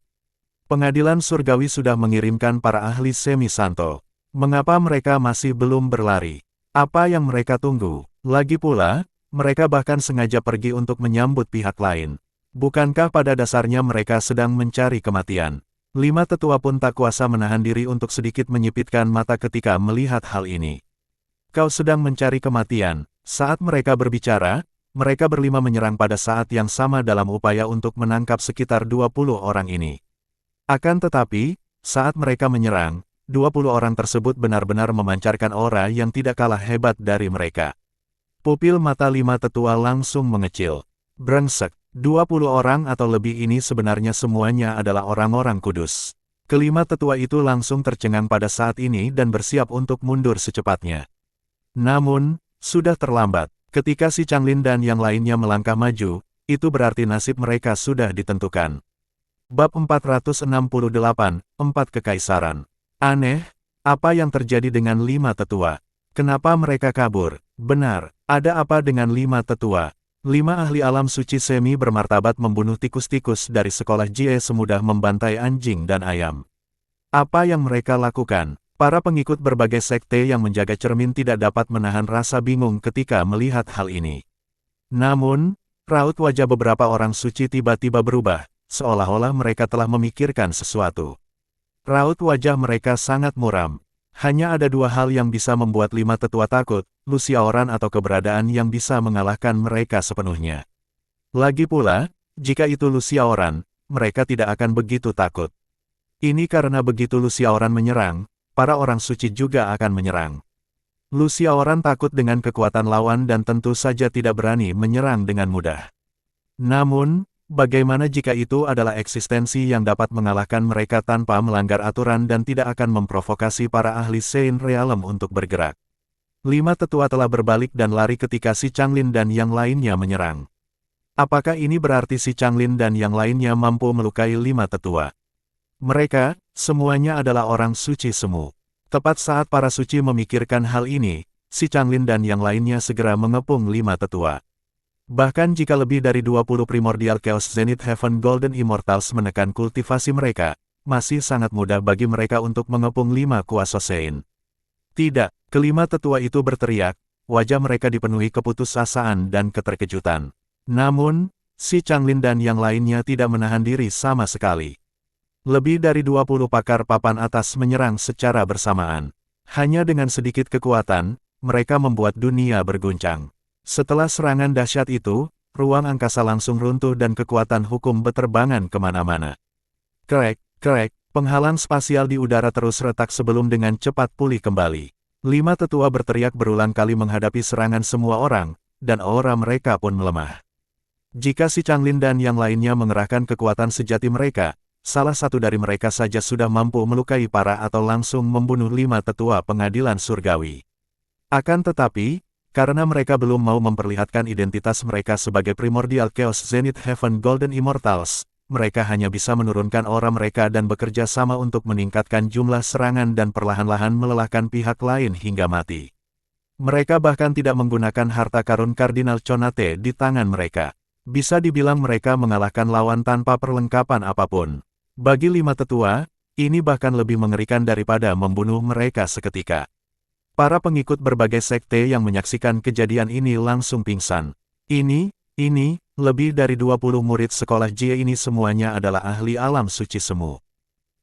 Pengadilan surgawi sudah mengirimkan para ahli semi-santo. Mengapa mereka masih belum berlari? Apa yang mereka tunggu? Lagi pula, mereka bahkan sengaja pergi untuk menyambut pihak lain. Bukankah pada dasarnya mereka sedang mencari kematian? 5 tetua pun tak kuasa menahan diri untuk sedikit menyipitkan mata ketika melihat hal ini. Kau sedang mencari kematian. Saat mereka berbicara, mereka berlima menyerang pada saat yang sama dalam upaya untuk menangkap sekitar 20 orang ini. Akan tetapi, saat mereka menyerang, 20 orang tersebut benar-benar memancarkan aura yang tidak kalah hebat dari mereka. Pupil mata lima tetua langsung mengecil. Brengsek, 20 orang atau lebih ini sebenarnya semuanya adalah orang-orang kudus. Kelima tetua itu langsung tercengang pada saat ini dan bersiap untuk mundur secepatnya. Namun, sudah terlambat. Ketika si Changlin dan yang lainnya melangkah maju, itu berarti nasib mereka sudah ditentukan. Bab 468, 4 Kekaisaran. Aneh, apa yang terjadi dengan lima tetua? Kenapa mereka kabur? Benar, ada apa dengan lima tetua? 5 ahli alam suci semi bermartabat membunuh tikus-tikus dari sekolah Jie semudah membantai anjing dan ayam. Apa yang mereka lakukan? Para pengikut berbagai sekte yang menjaga cermin tidak dapat menahan rasa bingung ketika melihat hal ini. Namun, raut wajah beberapa orang suci tiba-tiba berubah, seolah-olah mereka telah memikirkan sesuatu. Raut wajah mereka sangat muram. Hanya ada dua hal yang bisa membuat lima tetua takut, Lu Xiaoran atau keberadaan yang bisa mengalahkan mereka sepenuhnya. Lagi pula, jika itu Lu Xiaoran, mereka tidak akan begitu takut. Ini karena begitu Lu Xiaoran menyerang, para orang suci juga akan menyerang. Lu Xiaoran takut dengan kekuatan lawan dan tentu saja tidak berani menyerang dengan mudah. Namun, bagaimana jika itu adalah eksistensi yang dapat mengalahkan mereka tanpa melanggar aturan dan tidak akan memprovokasi para ahli Saint Realm untuk bergerak? Lima tetua telah berbalik dan lari ketika si Changlin dan yang lainnya menyerang. Apakah ini berarti si Changlin dan yang lainnya mampu melukai lima tetua? Mereka, semuanya adalah orang suci semu. Tepat saat para suci memikirkan hal ini, si Changlin dan yang lainnya segera mengepung lima tetua. Bahkan jika lebih dari 20 Primordial Chaos Zenith Heaven Golden Immortals menekan kultivasi mereka, masih sangat mudah bagi mereka untuk mengepung lima kuasa Saint. Tidak, kelima tetua itu berteriak, wajah mereka dipenuhi keputusasaan dan keterkejutan. Namun, si Changlin dan yang lainnya tidak menahan diri sama sekali. Lebih dari 20 pakar papan atas menyerang secara bersamaan. Hanya dengan sedikit kekuatan, mereka membuat dunia berguncang. Setelah serangan dahsyat itu, ruang angkasa langsung runtuh dan kekuatan hukum beterbangan kemana-mana. Krek, krek, penghalang spasial di udara terus retak sebelum dengan cepat pulih kembali. Lima tetua berteriak berulang kali menghadapi serangan semua orang, dan aura mereka pun melemah. Jika si Changlin dan yang lainnya mengerahkan kekuatan sejati mereka, salah satu dari mereka saja sudah mampu melukai para atau langsung membunuh lima tetua pengadilan surgawi. Akan tetapi, karena mereka belum mau memperlihatkan identitas mereka sebagai Primordial Chaos Zenith Heaven Golden Immortals, mereka hanya bisa menurunkan aura mereka dan bekerja sama untuk meningkatkan jumlah serangan dan perlahan-lahan melelahkan pihak lain hingga mati. Mereka bahkan tidak menggunakan harta karun Kardinal Conate di tangan mereka. Bisa dibilang mereka mengalahkan lawan tanpa perlengkapan apapun. Bagi lima tetua, ini bahkan lebih mengerikan daripada membunuh mereka seketika. Para pengikut berbagai sekte yang menyaksikan kejadian ini langsung pingsan. Ini, lebih dari 20 murid sekolah Jie ini semuanya adalah ahli alam suci semu.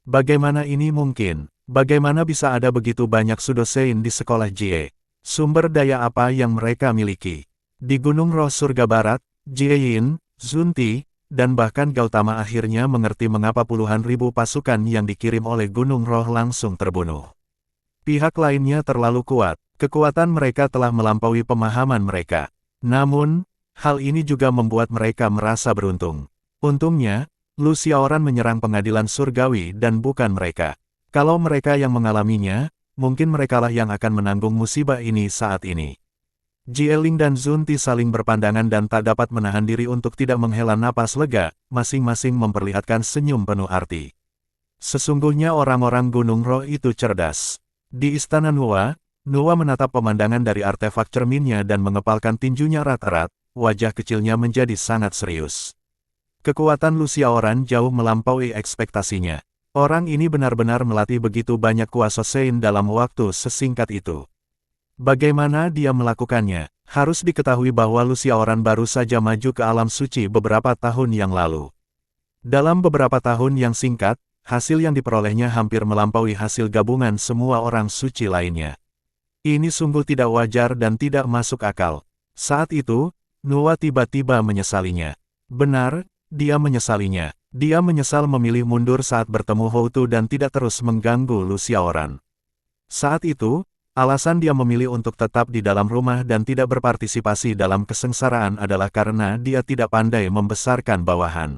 Bagaimana ini mungkin? Bagaimana bisa ada begitu banyak Sudosein di sekolah Jie? Sumber daya apa yang mereka miliki? Di Gunung Roh Surga Barat, Jie Yin, Zunti, dan bahkan Gautama akhirnya mengerti mengapa puluhan ribu pasukan yang dikirim oleh Gunung Roh langsung terbunuh. Pihak lainnya terlalu kuat, kekuatan mereka telah melampaui pemahaman mereka. Namun, hal ini juga membuat mereka merasa beruntung. Untungnya, Lu Xiaoran menyerang pengadilan surgawi dan bukan mereka. Kalau mereka yang mengalaminya, mungkin merekalah yang akan menanggung musibah ini saat ini. Jieling dan Zunti saling berpandangan dan tak dapat menahan diri untuk tidak menghela napas lega, masing-masing memperlihatkan senyum penuh arti. Sesungguhnya orang-orang Gunung Roh itu cerdas. Di istana Nuwa, Nuwa menatap pemandangan dari artefak cerminnya dan mengepalkan tinjunya erat-erat, wajah kecilnya menjadi sangat serius. Kekuatan Lu Xiaoran jauh melampaui ekspektasinya. Orang ini benar-benar melatih begitu banyak kuasa Saint dalam waktu sesingkat itu. Bagaimana dia melakukannya? Harus diketahui bahwa Lu Xiaoran baru saja maju ke alam suci beberapa tahun yang lalu. Dalam beberapa tahun yang singkat, hasil yang diperolehnya hampir melampaui hasil gabungan semua orang suci lainnya. Ini sungguh tidak wajar dan tidak masuk akal. Saat itu, Nuwa tiba-tiba menyesalinya. Benar, dia menyesalinya. Dia menyesal memilih mundur saat bertemu Houtu dan tidak terus mengganggu Lu Xiaoran. Saat itu, alasan dia memilih untuk tetap di dalam rumah dan tidak berpartisipasi dalam kesengsaraan adalah karena dia tidak pandai membesarkan bawahan.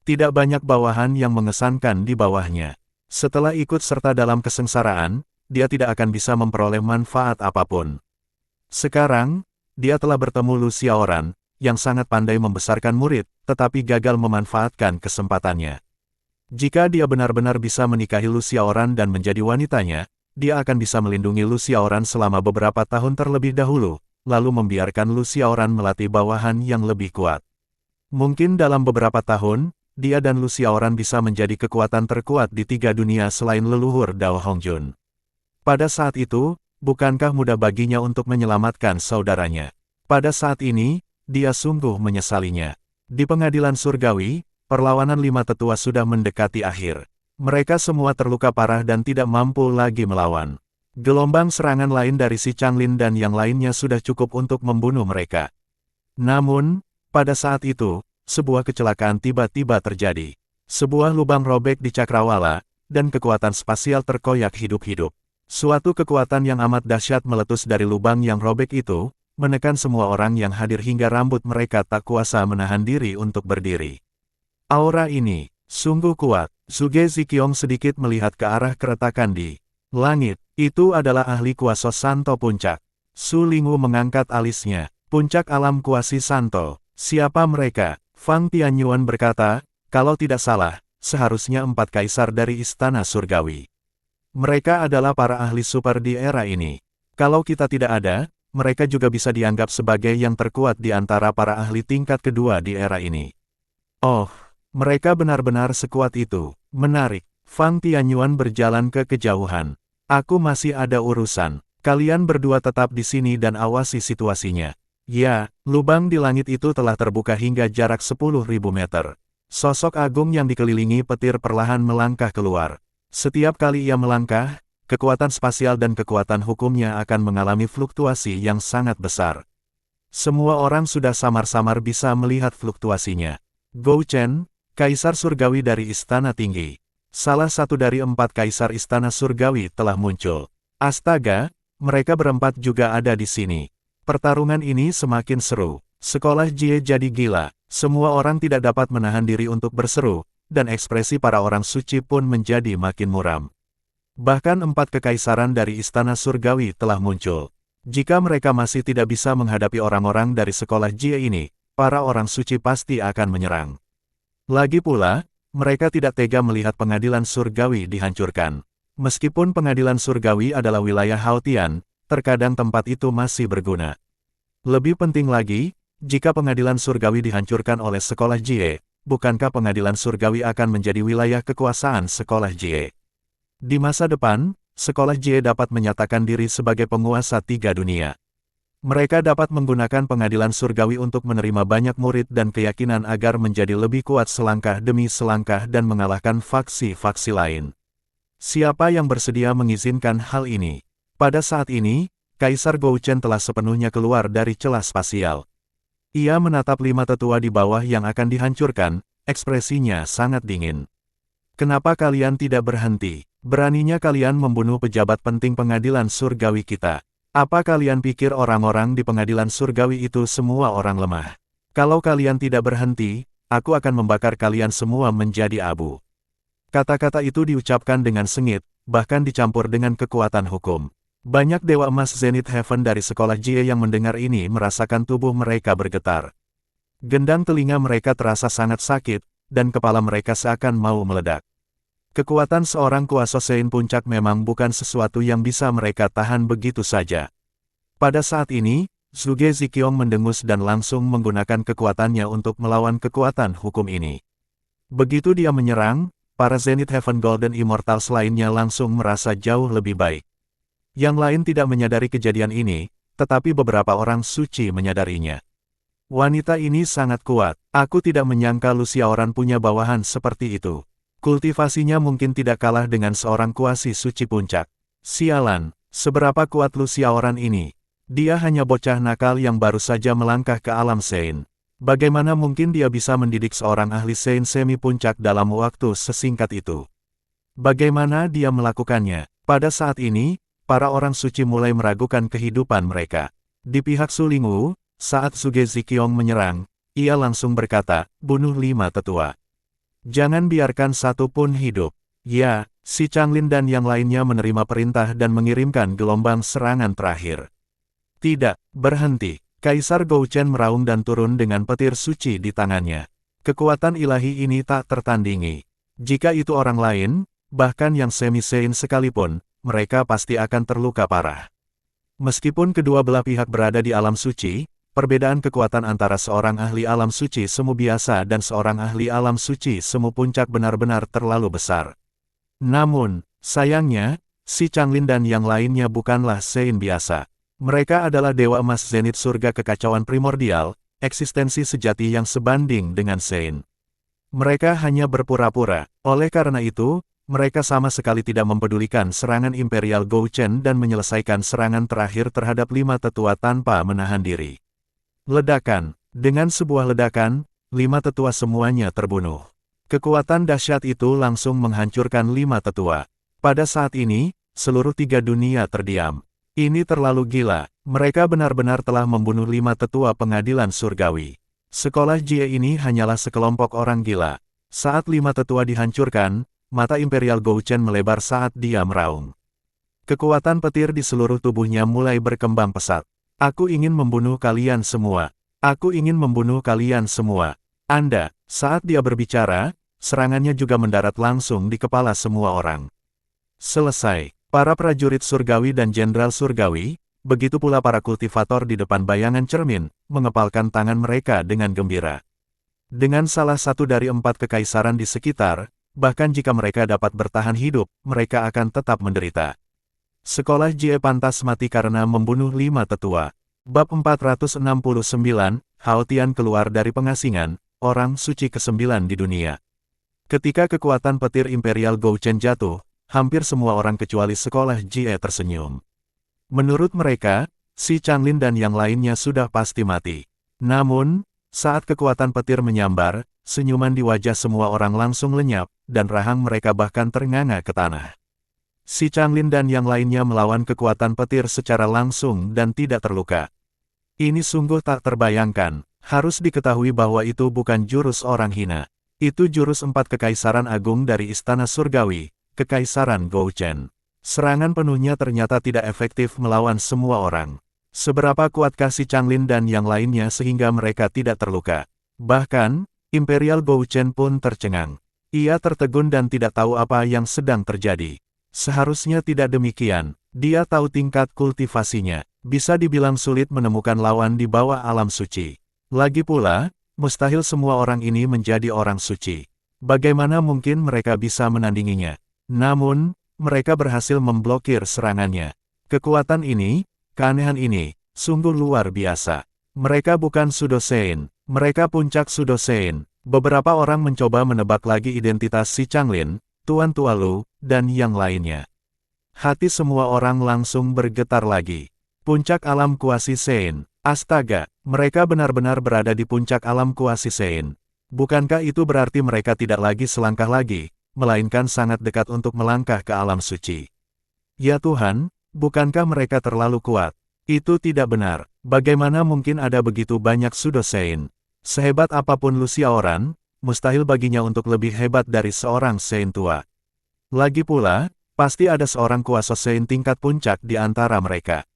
Tidak banyak bawahan yang mengesankan di bawahnya. Setelah ikut serta dalam kesengsaraan, dia tidak akan bisa memperoleh manfaat apapun. Sekarang, dia telah bertemu Lu Xiaoran, yang sangat pandai membesarkan murid, tetapi gagal memanfaatkan kesempatannya. Jika dia benar-benar bisa menikahi Lu Xiaoran dan menjadi wanitanya, dia akan bisa melindungi Lu Xiaoran selama beberapa tahun terlebih dahulu, lalu membiarkan Lu Xiaoran melatih bawahan yang lebih kuat. Mungkin dalam beberapa tahun, dia dan Lu Xiaoran bisa menjadi kekuatan terkuat di 3 dunia selain leluhur Dao Hongjun. Pada saat itu, bukankah mudah baginya untuk menyelamatkan saudaranya? Pada saat ini, dia sungguh menyesalinya. Di pengadilan surgawi, perlawanan 5 tetua sudah mendekati akhir. Mereka semua terluka parah dan tidak mampu lagi melawan. Gelombang serangan lain dari si Changlin dan yang lainnya sudah cukup untuk membunuh mereka. Namun, pada saat itu, sebuah kecelakaan tiba-tiba terjadi. Sebuah lubang robek di cakrawala, dan kekuatan spasial terkoyak hidup-hidup. Suatu kekuatan yang amat dahsyat meletus dari lubang yang robek itu, menekan semua orang yang hadir hingga rambut mereka tak kuasa menahan diri untuk berdiri. Aura ini sungguh kuat. Zhuge Ziqiong sedikit melihat ke arah keretakan di langit. Itu adalah ahli kuasa Santo Puncak. Su Lingwu mengangkat alisnya. Puncak alam kuasi Santo. Siapa mereka? Fang Tianyuan berkata, kalau tidak salah, seharusnya 4 kaisar dari Istana Surgawi. Mereka adalah para ahli super di era ini. Kalau kita tidak ada, mereka juga bisa dianggap sebagai yang terkuat di antara para ahli tingkat kedua di era ini. Oh, mereka benar-benar sekuat itu. Menarik. Fang Tianyuan berjalan ke kejauhan. Aku masih ada urusan. Kalian berdua tetap di sini dan awasi situasinya. Ya, lubang di langit itu telah terbuka hingga jarak 10.000 meter. Sosok agung yang dikelilingi petir perlahan melangkah keluar. Setiap kali ia melangkah, kekuatan spasial dan kekuatan hukumnya akan mengalami fluktuasi yang sangat besar. Semua orang sudah samar-samar bisa melihat fluktuasinya. Gou Chen, Kaisar Surgawi dari Istana Tinggi. Salah satu dari 4 Kaisar Istana Surgawi telah muncul. Astaga, mereka berempat juga ada di sini. Pertarungan ini semakin seru. Sekolah Jie jadi gila. Semua orang tidak dapat menahan diri untuk berseru, dan ekspresi para orang suci pun menjadi makin muram. Bahkan 4 kekaisaran dari Istana Surgawi telah muncul. Jika mereka masih tidak bisa menghadapi orang-orang dari sekolah Jie ini, para orang suci pasti akan menyerang. Lagi pula, mereka tidak tega melihat pengadilan surgawi dihancurkan. Meskipun pengadilan surgawi adalah wilayah Haotian, terkadang tempat itu masih berguna. Lebih penting lagi, jika pengadilan surgawi dihancurkan oleh sekolah Jie, bukankah pengadilan surgawi akan menjadi wilayah kekuasaan sekolah Jie? Di masa depan, sekolah Jie dapat menyatakan diri sebagai penguasa 3 dunia. Mereka dapat menggunakan pengadilan surgawi untuk menerima banyak murid dan keyakinan agar menjadi lebih kuat selangkah demi selangkah dan mengalahkan faksi-faksi lain. Siapa yang bersedia mengizinkan hal ini? Pada saat ini, Kaisar Gou Chen telah sepenuhnya keluar dari celah spasial. Ia menatap 5 tetua di bawah yang akan dihancurkan, ekspresinya sangat dingin. Kenapa kalian tidak berhenti? Beraninya kalian membunuh pejabat penting pengadilan surgawi kita. Apa kalian pikir orang-orang di pengadilan surgawi itu semua orang lemah? Kalau kalian tidak berhenti, aku akan membakar kalian semua menjadi abu. Kata-kata itu diucapkan dengan sengit, bahkan dicampur dengan kekuatan hukum. Banyak Dewa Emas Zenith Heaven dari sekolah Jie yang mendengar ini merasakan tubuh mereka bergetar. Gendang telinga mereka terasa sangat sakit, dan kepala mereka seakan mau meledak. Kekuatan seorang kuasa Sein Puncak memang bukan sesuatu yang bisa mereka tahan begitu saja. Pada saat ini, Zhuge Ziqiong mendengus dan langsung menggunakan kekuatannya untuk melawan kekuatan hukum ini. Begitu dia menyerang, para Zenith Heaven Golden Immortals lainnya langsung merasa jauh lebih baik. Yang lain tidak menyadari kejadian ini, tetapi beberapa orang suci menyadarinya. Wanita ini sangat kuat. Aku tidak menyangka Lu Xiaoran punya bawahan seperti itu. Kultivasinya mungkin tidak kalah dengan seorang kuasi suci puncak. Sialan, seberapa kuat Lu Xiaoran ini? Dia hanya bocah nakal yang baru saja melangkah ke alam Sein. Bagaimana mungkin dia bisa mendidik seorang ahli Sein semi puncak dalam waktu sesingkat itu? Bagaimana dia melakukannya? Pada saat ini, para orang suci mulai meragukan kehidupan mereka. Di pihak Su Lingwu, saat Zhuge Ziqiong menyerang, ia langsung berkata, bunuh 5 tetua. Jangan biarkan satu pun hidup. Ya, si Changlin dan yang lainnya menerima perintah dan mengirimkan gelombang serangan terakhir. Tidak, berhenti. Kaisar Gouchen meraung dan turun dengan petir suci di tangannya. Kekuatan ilahi ini tak tertandingi. Jika itu orang lain, bahkan yang semi-Sein sekalipun, mereka pasti akan terluka parah. Meskipun kedua belah pihak berada di alam suci, perbedaan kekuatan antara seorang ahli alam suci semu biasa dan seorang ahli alam suci semu puncak benar-benar terlalu besar. Namun, sayangnya, si Changlin dan yang lainnya bukanlah Sein biasa. Mereka adalah Dewa Emas Zenit Surga Kekacauan Primordial, eksistensi sejati yang sebanding dengan Sein. Mereka hanya berpura-pura, oleh karena itu, mereka sama sekali tidak mempedulikan serangan Imperial Gouchen dan menyelesaikan serangan terakhir terhadap 5 tetua tanpa menahan diri. Ledakan. Dengan sebuah ledakan, 5 tetua semuanya terbunuh. Kekuatan dahsyat itu langsung menghancurkan 5 tetua. Pada saat ini, seluruh 3 dunia terdiam. Ini terlalu gila, mereka benar-benar telah membunuh 5 tetua pengadilan surgawi. Sekolah Jie ini hanyalah sekelompok orang gila. Saat 5 tetua dihancurkan, mata Imperial Gouchen melebar saat dia meraung. Kekuatan petir di seluruh tubuhnya mulai berkembang pesat. Aku ingin membunuh kalian semua. Aku ingin membunuh kalian semua. Anda, saat dia berbicara, serangannya juga mendarat langsung di kepala semua orang. Selesai. Para prajurit surgawi dan jenderal surgawi, begitu pula para kultivator di depan bayangan cermin, mengepalkan tangan mereka dengan gembira. Dengan salah satu dari 4 kekaisaran di sekitar, bahkan jika mereka dapat bertahan hidup, mereka akan tetap menderita. Sekolah Jie pantas mati karena membunuh 5 tetua. Bab 469, Hao Tian keluar dari pengasingan, orang suci ke-9 di dunia. Ketika kekuatan petir Imperial Gouchen jatuh, hampir semua orang kecuali sekolah Jie tersenyum. Menurut mereka, si Changlin dan yang lainnya sudah pasti mati. Namun, saat kekuatan petir menyambar, senyuman di wajah semua orang langsung lenyap, dan rahang mereka bahkan ternganga ke tanah. Si Changlin dan yang lainnya melawan kekuatan petir secara langsung dan tidak terluka. Ini sungguh tak terbayangkan. Harus diketahui bahwa itu bukan jurus orang hina. Itu jurus 4 kekaisaran agung dari Istana Surgawi, Kekaisaran Gouchen. Serangan penuhnya ternyata tidak efektif melawan semua orang. Seberapa kuatkah si Changlin dan yang lainnya sehingga mereka tidak terluka? Bahkan, Imperial Gouchen pun tercengang. Ia tertegun dan tidak tahu apa yang sedang terjadi. Seharusnya tidak demikian. Dia tahu tingkat kultivasinya. Bisa dibilang sulit menemukan lawan di bawah alam suci. Lagi pula, mustahil semua orang ini menjadi orang suci. Bagaimana mungkin mereka bisa menandinginya? Namun, mereka berhasil memblokir serangannya. Kekuatan ini, keanehan ini, sungguh luar biasa. Mereka bukan Pseudo-Sein, mereka puncak Pseudo-Sein. Beberapa orang mencoba menebak lagi identitas si Changlin, Tuan Tualu, dan yang lainnya. Hati semua orang langsung bergetar lagi. Puncak alam kuasi Sein. Astaga, mereka benar-benar berada di puncak alam kuasi Sein. Bukankah itu berarti mereka tidak lagi selangkah lagi, melainkan sangat dekat untuk melangkah ke alam suci? Ya Tuhan, bukankah mereka terlalu kuat? Itu tidak benar. Bagaimana mungkin ada begitu banyak Pseudo-Sein? Sehebat apapun Lu Xiaoran, mustahil baginya untuk lebih hebat dari seorang Sein tua. Lagi pula, pasti ada seorang kuasa Sein tingkat puncak di antara mereka.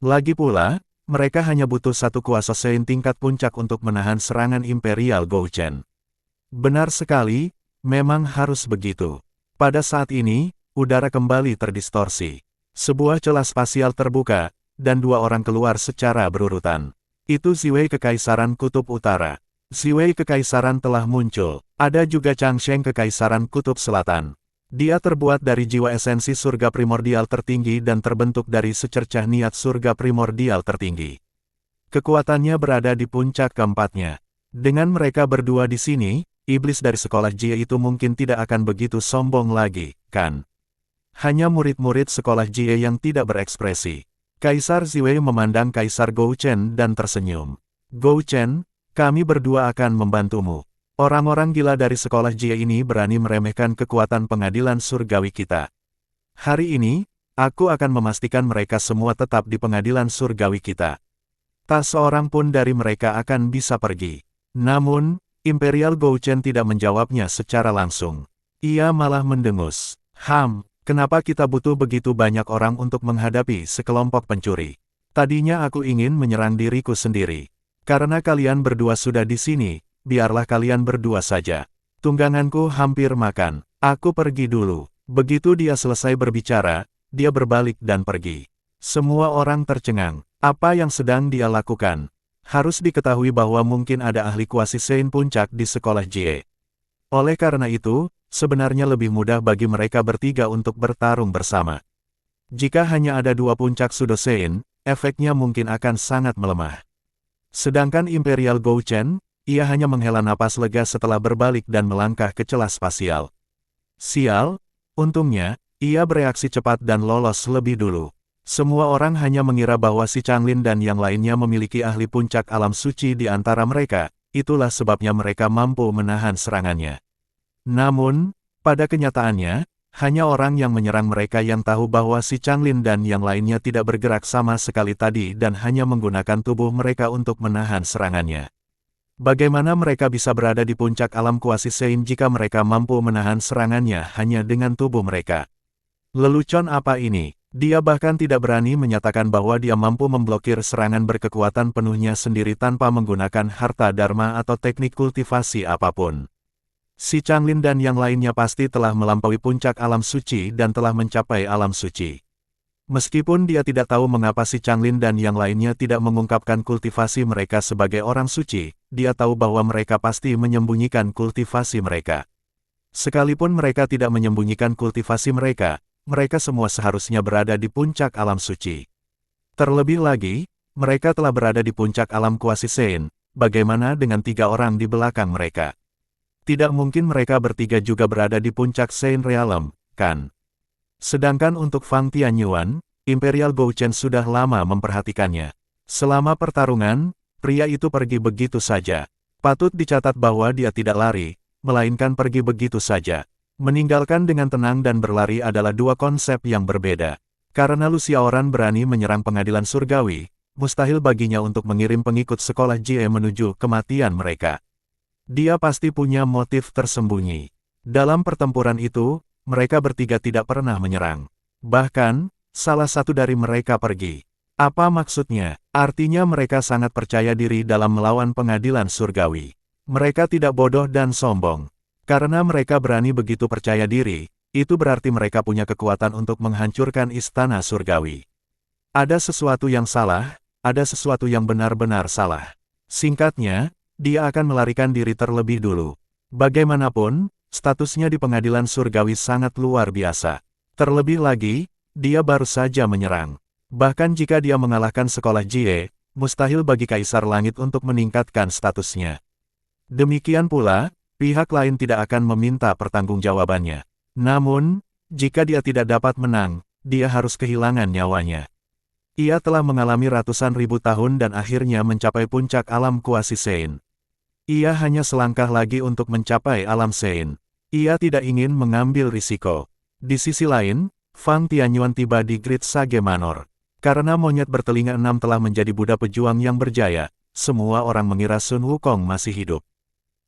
Lagi pula, mereka hanya butuh satu kuasa Sein tingkat puncak untuk menahan serangan Imperial Gouchen. Benar sekali, memang harus begitu. Pada saat ini, udara kembali terdistorsi. Sebuah celah spasial terbuka, dan 2 orang keluar secara berurutan. Itu Ziwei Kekaisaran Kutub Utara. Ziwei Kekaisaran telah muncul. Ada juga Changsheng Kekaisaran Kutub Selatan. Dia terbuat dari jiwa esensi surga primordial tertinggi dan terbentuk dari secercah niat surga primordial tertinggi. Kekuatannya berada di puncak keempatnya. Dengan mereka berdua di sini, iblis dari sekolah Jie itu mungkin tidak akan begitu sombong lagi, kan? Hanya murid-murid sekolah Jie yang tidak berekspresi. Kaisar Ziwei memandang Kaisar Gouchen dan tersenyum. Gouchen, Kami berdua akan membantumu. Orang-orang gila dari sekolah Jie ini berani meremehkan kekuatan pengadilan surgawi kita. Hari ini, aku akan memastikan mereka semua tetap di pengadilan surgawi kita. Tak seorang pun dari mereka akan bisa pergi. Namun, Imperial Gouchen tidak menjawabnya secara langsung. Ia malah mendengus. Kenapa kita butuh begitu banyak orang untuk menghadapi sekelompok pencuri? Tadinya aku ingin menyerang diriku sendiri. Karena kalian berdua sudah di sini, biarlah kalian berdua saja. Tungganganku hampir makan. Aku pergi dulu. Begitu dia selesai berbicara, dia berbalik dan pergi. Semua orang tercengang. Apa yang sedang dia lakukan? Harus diketahui bahwa mungkin ada ahli kuasi Sein puncak di sekolah Jie. Oleh karena itu, sebenarnya lebih mudah bagi mereka bertiga untuk bertarung bersama. Jika hanya ada 2 puncak Sudo Sein, efeknya mungkin akan sangat melemah. Sedangkan Imperial Gouchen, ia hanya menghela napas lega setelah berbalik dan melangkah ke celah spasial. Sial, untungnya, ia bereaksi cepat dan lolos lebih dulu. Semua orang hanya mengira bahwa si Changlin dan yang lainnya memiliki ahli puncak alam suci di antara mereka, itulah sebabnya mereka mampu menahan serangannya. Namun, pada kenyataannya, hanya orang yang menyerang mereka yang tahu bahwa si Changlin dan yang lainnya tidak bergerak sama sekali tadi dan hanya menggunakan tubuh mereka untuk menahan serangannya. Bagaimana mereka bisa berada di puncak alam kuasi Sein jika mereka mampu menahan serangannya hanya dengan tubuh mereka? Lelucon apa ini? Dia bahkan tidak berani menyatakan bahwa dia mampu memblokir serangan berkekuatan penuhnya sendiri tanpa menggunakan harta dharma atau teknik kultivasi apapun. Si Changlin dan yang lainnya pasti telah melampaui puncak alam suci dan telah mencapai alam suci. Meskipun dia tidak tahu mengapa si Changlin dan yang lainnya tidak mengungkapkan kultivasi mereka sebagai orang suci, dia tahu bahwa mereka pasti menyembunyikan kultivasi mereka. Sekalipun mereka tidak menyembunyikan kultivasi mereka, mereka semua seharusnya berada di puncak alam suci. Terlebih lagi, mereka telah berada di puncak alam kuasi Sein, bagaimana dengan 3 orang di belakang mereka? Tidak mungkin mereka bertiga juga berada di puncak Sein Realm, kan? Sedangkan untuk Fang Tianyuan, Imperial Gouchen sudah lama memperhatikannya. Selama pertarungan, pria itu pergi begitu saja. Patut dicatat bahwa dia tidak lari, melainkan pergi begitu saja. Meninggalkan dengan tenang dan berlari adalah 2 konsep yang berbeda. Karena Lu Xiaoran berani menyerang pengadilan surgawi, mustahil baginya untuk mengirim pengikut sekolah Jie menuju kematian mereka. Dia pasti punya motif tersembunyi. Dalam pertempuran itu, mereka bertiga tidak pernah menyerang. Bahkan, salah satu dari mereka pergi. Apa maksudnya? Artinya mereka sangat percaya diri dalam melawan pengadilan surgawi. Mereka tidak bodoh dan sombong. Karena mereka berani begitu percaya diri, itu berarti mereka punya kekuatan untuk menghancurkan istana surgawi. Ada sesuatu yang salah, ada sesuatu yang benar-benar salah. Singkatnya, dia akan melarikan diri terlebih dulu. Bagaimanapun, statusnya di pengadilan surgawi sangat luar biasa. Terlebih lagi, dia baru saja menyerang. Bahkan jika dia mengalahkan sekolah Jie, mustahil bagi Kaisar Langit untuk meningkatkan statusnya. Demikian pula, pihak lain tidak akan meminta pertanggungjawabannya. Namun, jika dia tidak dapat menang, dia harus kehilangan nyawanya. Ia telah mengalami ratusan ribu tahun dan akhirnya mencapai puncak alam kuasi Sein. Ia hanya selangkah lagi untuk mencapai alam Sein. Ia tidak ingin mengambil risiko. Di sisi lain, Fang Tianyuan tiba di Great Sage Manor. Karena monyet bertelinga 6 telah menjadi budak pejuang yang berjaya, semua orang mengira Sun Wukong masih hidup.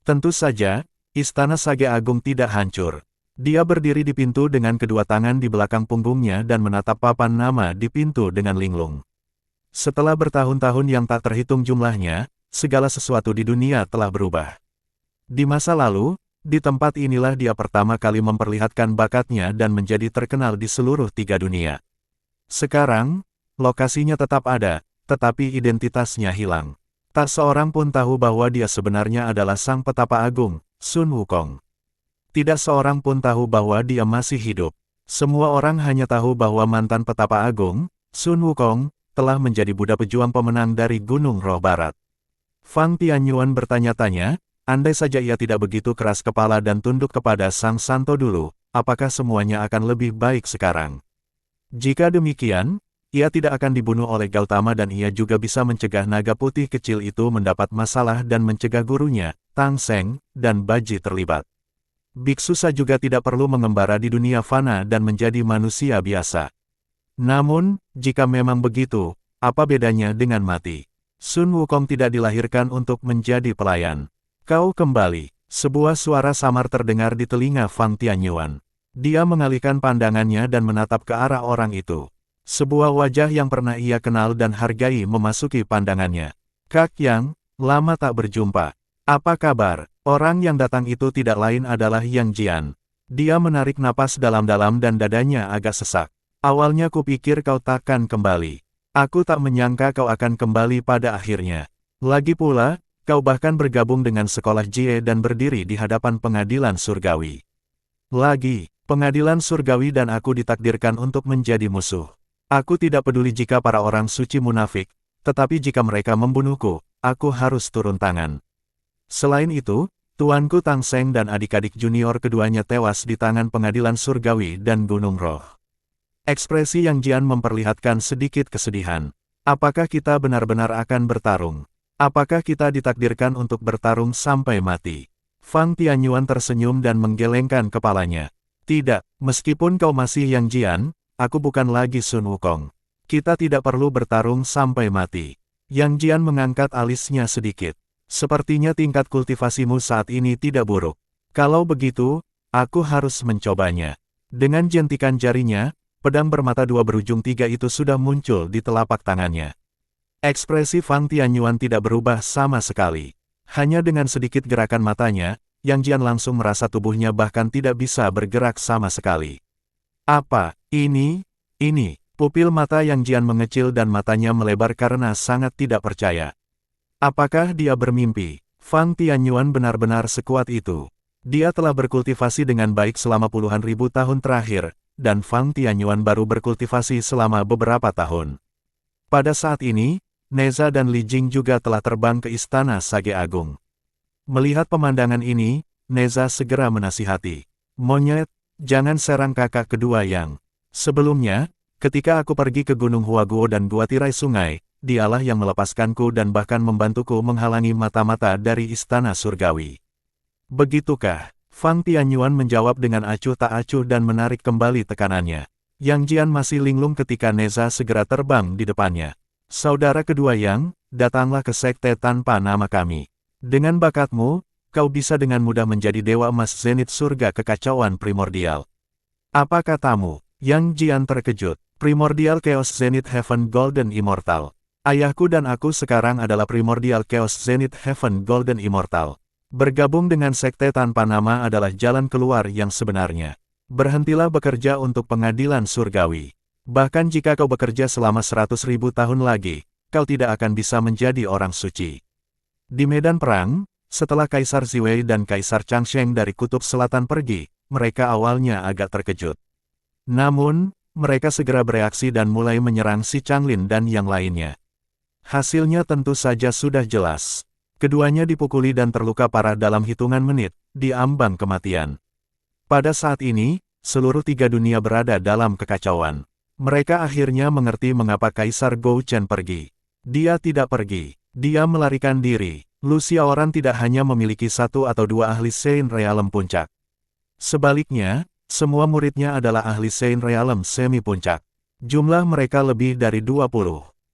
Tentu saja, Istana Sage Agung tidak hancur. Dia berdiri di pintu dengan kedua tangan di belakang punggungnya dan menatap papan nama di pintu dengan linglung. Setelah bertahun-tahun yang tak terhitung jumlahnya, segala sesuatu di dunia telah berubah. Di masa lalu, di tempat inilah dia pertama kali memperlihatkan bakatnya dan menjadi terkenal di seluruh 3 dunia. Sekarang, lokasinya tetap ada, tetapi identitasnya hilang. Tak seorang pun tahu bahwa dia sebenarnya adalah Sang Petapa Agung, Sun Wukong. Tidak seorang pun tahu bahwa dia masih hidup. Semua orang hanya tahu bahwa mantan Petapa Agung, Sun Wukong, telah menjadi budak pejuang pemenang dari Gunung Roh Barat. Fang Tianyuan bertanya-tanya, andai saja ia tidak begitu keras kepala dan tunduk kepada Sang Santo dulu, apakah semuanya akan lebih baik sekarang? Jika demikian, ia tidak akan dibunuh oleh Gautama dan ia juga bisa mencegah naga putih kecil itu mendapat masalah dan mencegah gurunya, Tang Seng, dan Baji terlibat. Biksu Sa juga tidak perlu mengembara di dunia fana dan menjadi manusia biasa. Namun, jika memang begitu, apa bedanya dengan mati? Sun Wukong tidak dilahirkan untuk menjadi pelayan. Kau kembali. Sebuah suara samar terdengar di telinga Fang Tianyuan. Dia mengalihkan pandangannya dan menatap ke arah orang itu. Sebuah wajah yang pernah ia kenal dan hargai memasuki pandangannya. Kak Yang, lama tak berjumpa. Apa kabar? Orang yang datang itu tidak lain adalah Yang Jian. Dia menarik napas dalam-dalam dan dadanya agak sesak. Awalnya kupikir kau takkan kembali. Aku tak menyangka kau akan kembali pada akhirnya. Lagi pula, kau bahkan bergabung dengan sekolah Jie dan berdiri di hadapan pengadilan surgawi. Pengadilan surgawi dan aku ditakdirkan untuk menjadi musuh. Aku tidak peduli jika para orang suci munafik, tetapi jika mereka membunuhku, aku harus turun tangan. Selain itu, tuanku Tang Seng dan adik-adik junior keduanya tewas di tangan pengadilan surgawi dan Gunung Roh. Ekspresi Yang Jian memperlihatkan sedikit kesedihan. Apakah kita benar-benar akan bertarung? Apakah kita ditakdirkan untuk bertarung sampai mati? Fang Tianyuan tersenyum dan menggelengkan kepalanya. Tidak, meskipun kau masih Yang Jian, aku bukan lagi Sun Wukong. Kita tidak perlu bertarung sampai mati. Yang Jian mengangkat alisnya sedikit. Sepertinya tingkat kultivasimu saat ini tidak buruk. Kalau begitu, aku harus mencobanya. Dengan jentikan jarinya, pedang bermata dua berujung tiga itu sudah muncul di telapak tangannya. Ekspresi Fang Tianyuan tidak berubah sama sekali. Hanya dengan sedikit gerakan matanya, Yang Jian langsung merasa tubuhnya bahkan tidak bisa bergerak sama sekali. Apa, ini? Pupil mata Yang Jian mengecil dan matanya melebar karena sangat tidak percaya. Apakah dia bermimpi? Fang Tianyuan benar-benar sekuat itu. Dia telah berkultivasi dengan baik selama puluhan ribu tahun terakhir, dan Fang Tianyuan baru berkultivasi selama beberapa tahun. Pada saat ini, Neza dan Li Jing juga telah terbang ke Istana Sage Agung. Melihat pemandangan ini, Neza segera menasihati. Monyet, jangan serang kakak kedua Yang. Sebelumnya, ketika aku pergi ke Gunung Huaguo dan Gua Tirai Sungai, dialah yang melepaskanku dan bahkan membantuku menghalangi mata-mata dari Istana Surgawi. Begitukah? Fang Tianyuan menjawab dengan acuh tak acuh dan menarik kembali tekanannya. Yang Jian masih linglung ketika Neza segera terbang di depannya. Saudara kedua Yang, datanglah ke sekte tanpa nama kami. Dengan bakatmu, kau bisa dengan mudah menjadi Dewa Emas Zenit Surga Kekacauan Primordial. Apa katamu? Yang Jian terkejut. Primordial Chaos Zenith Heaven Golden Immortal. Ayahku dan aku sekarang adalah Primordial Chaos Zenith Heaven Golden Immortal. Bergabung dengan sekte tanpa nama adalah jalan keluar yang sebenarnya. Berhentilah bekerja untuk pengadilan surgawi. Bahkan jika kau bekerja selama 100.000 tahun lagi, kau tidak akan bisa menjadi orang suci. Di medan perang, setelah Kaisar Ziwei dan Kaisar Changsheng dari Kutub Selatan pergi, mereka awalnya agak terkejut. Namun, mereka segera bereaksi dan mulai menyerang si Changlin dan yang lainnya. Hasilnya tentu saja sudah jelas. Keduanya dipukuli dan terluka parah dalam hitungan menit, di ambang kematian. Pada saat ini, seluruh tiga dunia berada dalam kekacauan. Mereka akhirnya mengerti mengapa Kaisar Gou Chen pergi. Dia tidak pergi, dia melarikan diri. Lu Xiaoran tidak hanya memiliki satu atau dua ahli Sein Realem Puncak. Sebaliknya, semua muridnya adalah ahli Sein Realem Semi Puncak. Jumlah mereka lebih dari 20.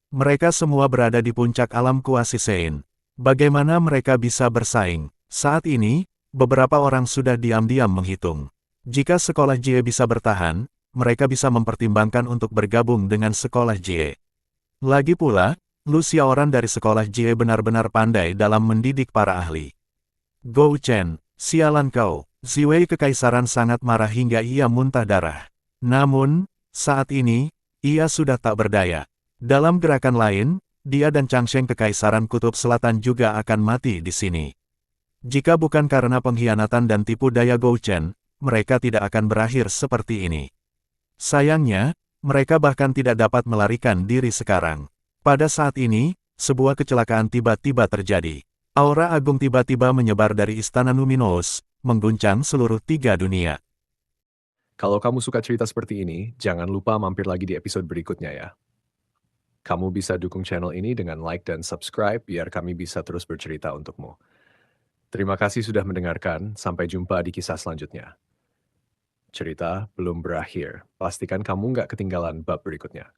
Mereka semua berada di puncak alam kuasi Sein. Bagaimana mereka bisa bersaing? Saat ini, beberapa orang sudah diam-diam menghitung. Jika sekolah Jie bisa bertahan, mereka bisa mempertimbangkan untuk bergabung dengan sekolah Jie. Lagi pula, Lu Xiaoran dari sekolah Jie benar-benar pandai dalam mendidik para ahli. Gou Chen, sialan kau. Ziwei Kekaisaran sangat marah hingga ia muntah darah. Namun, saat ini, ia sudah tak berdaya. Dalam gerakan lain, dia dan Changsheng Kekaisaran Kutub Selatan juga akan mati di sini. Jika bukan karena pengkhianatan dan tipu daya Gou Chen, mereka tidak akan berakhir seperti ini. Sayangnya, mereka bahkan tidak dapat melarikan diri sekarang. Pada saat ini, sebuah kecelakaan tiba-tiba terjadi. Aura agung tiba-tiba menyebar dari Istana Numinous, mengguncang seluruh tiga dunia. Kalau kamu suka cerita seperti ini, jangan lupa mampir lagi di episode berikutnya ya. Kamu bisa dukung channel ini dengan like dan subscribe biar kami bisa terus bercerita untukmu. Terima kasih sudah mendengarkan, sampai jumpa di kisah selanjutnya. Cerita belum berakhir, pastikan kamu nggak ketinggalan bab berikutnya.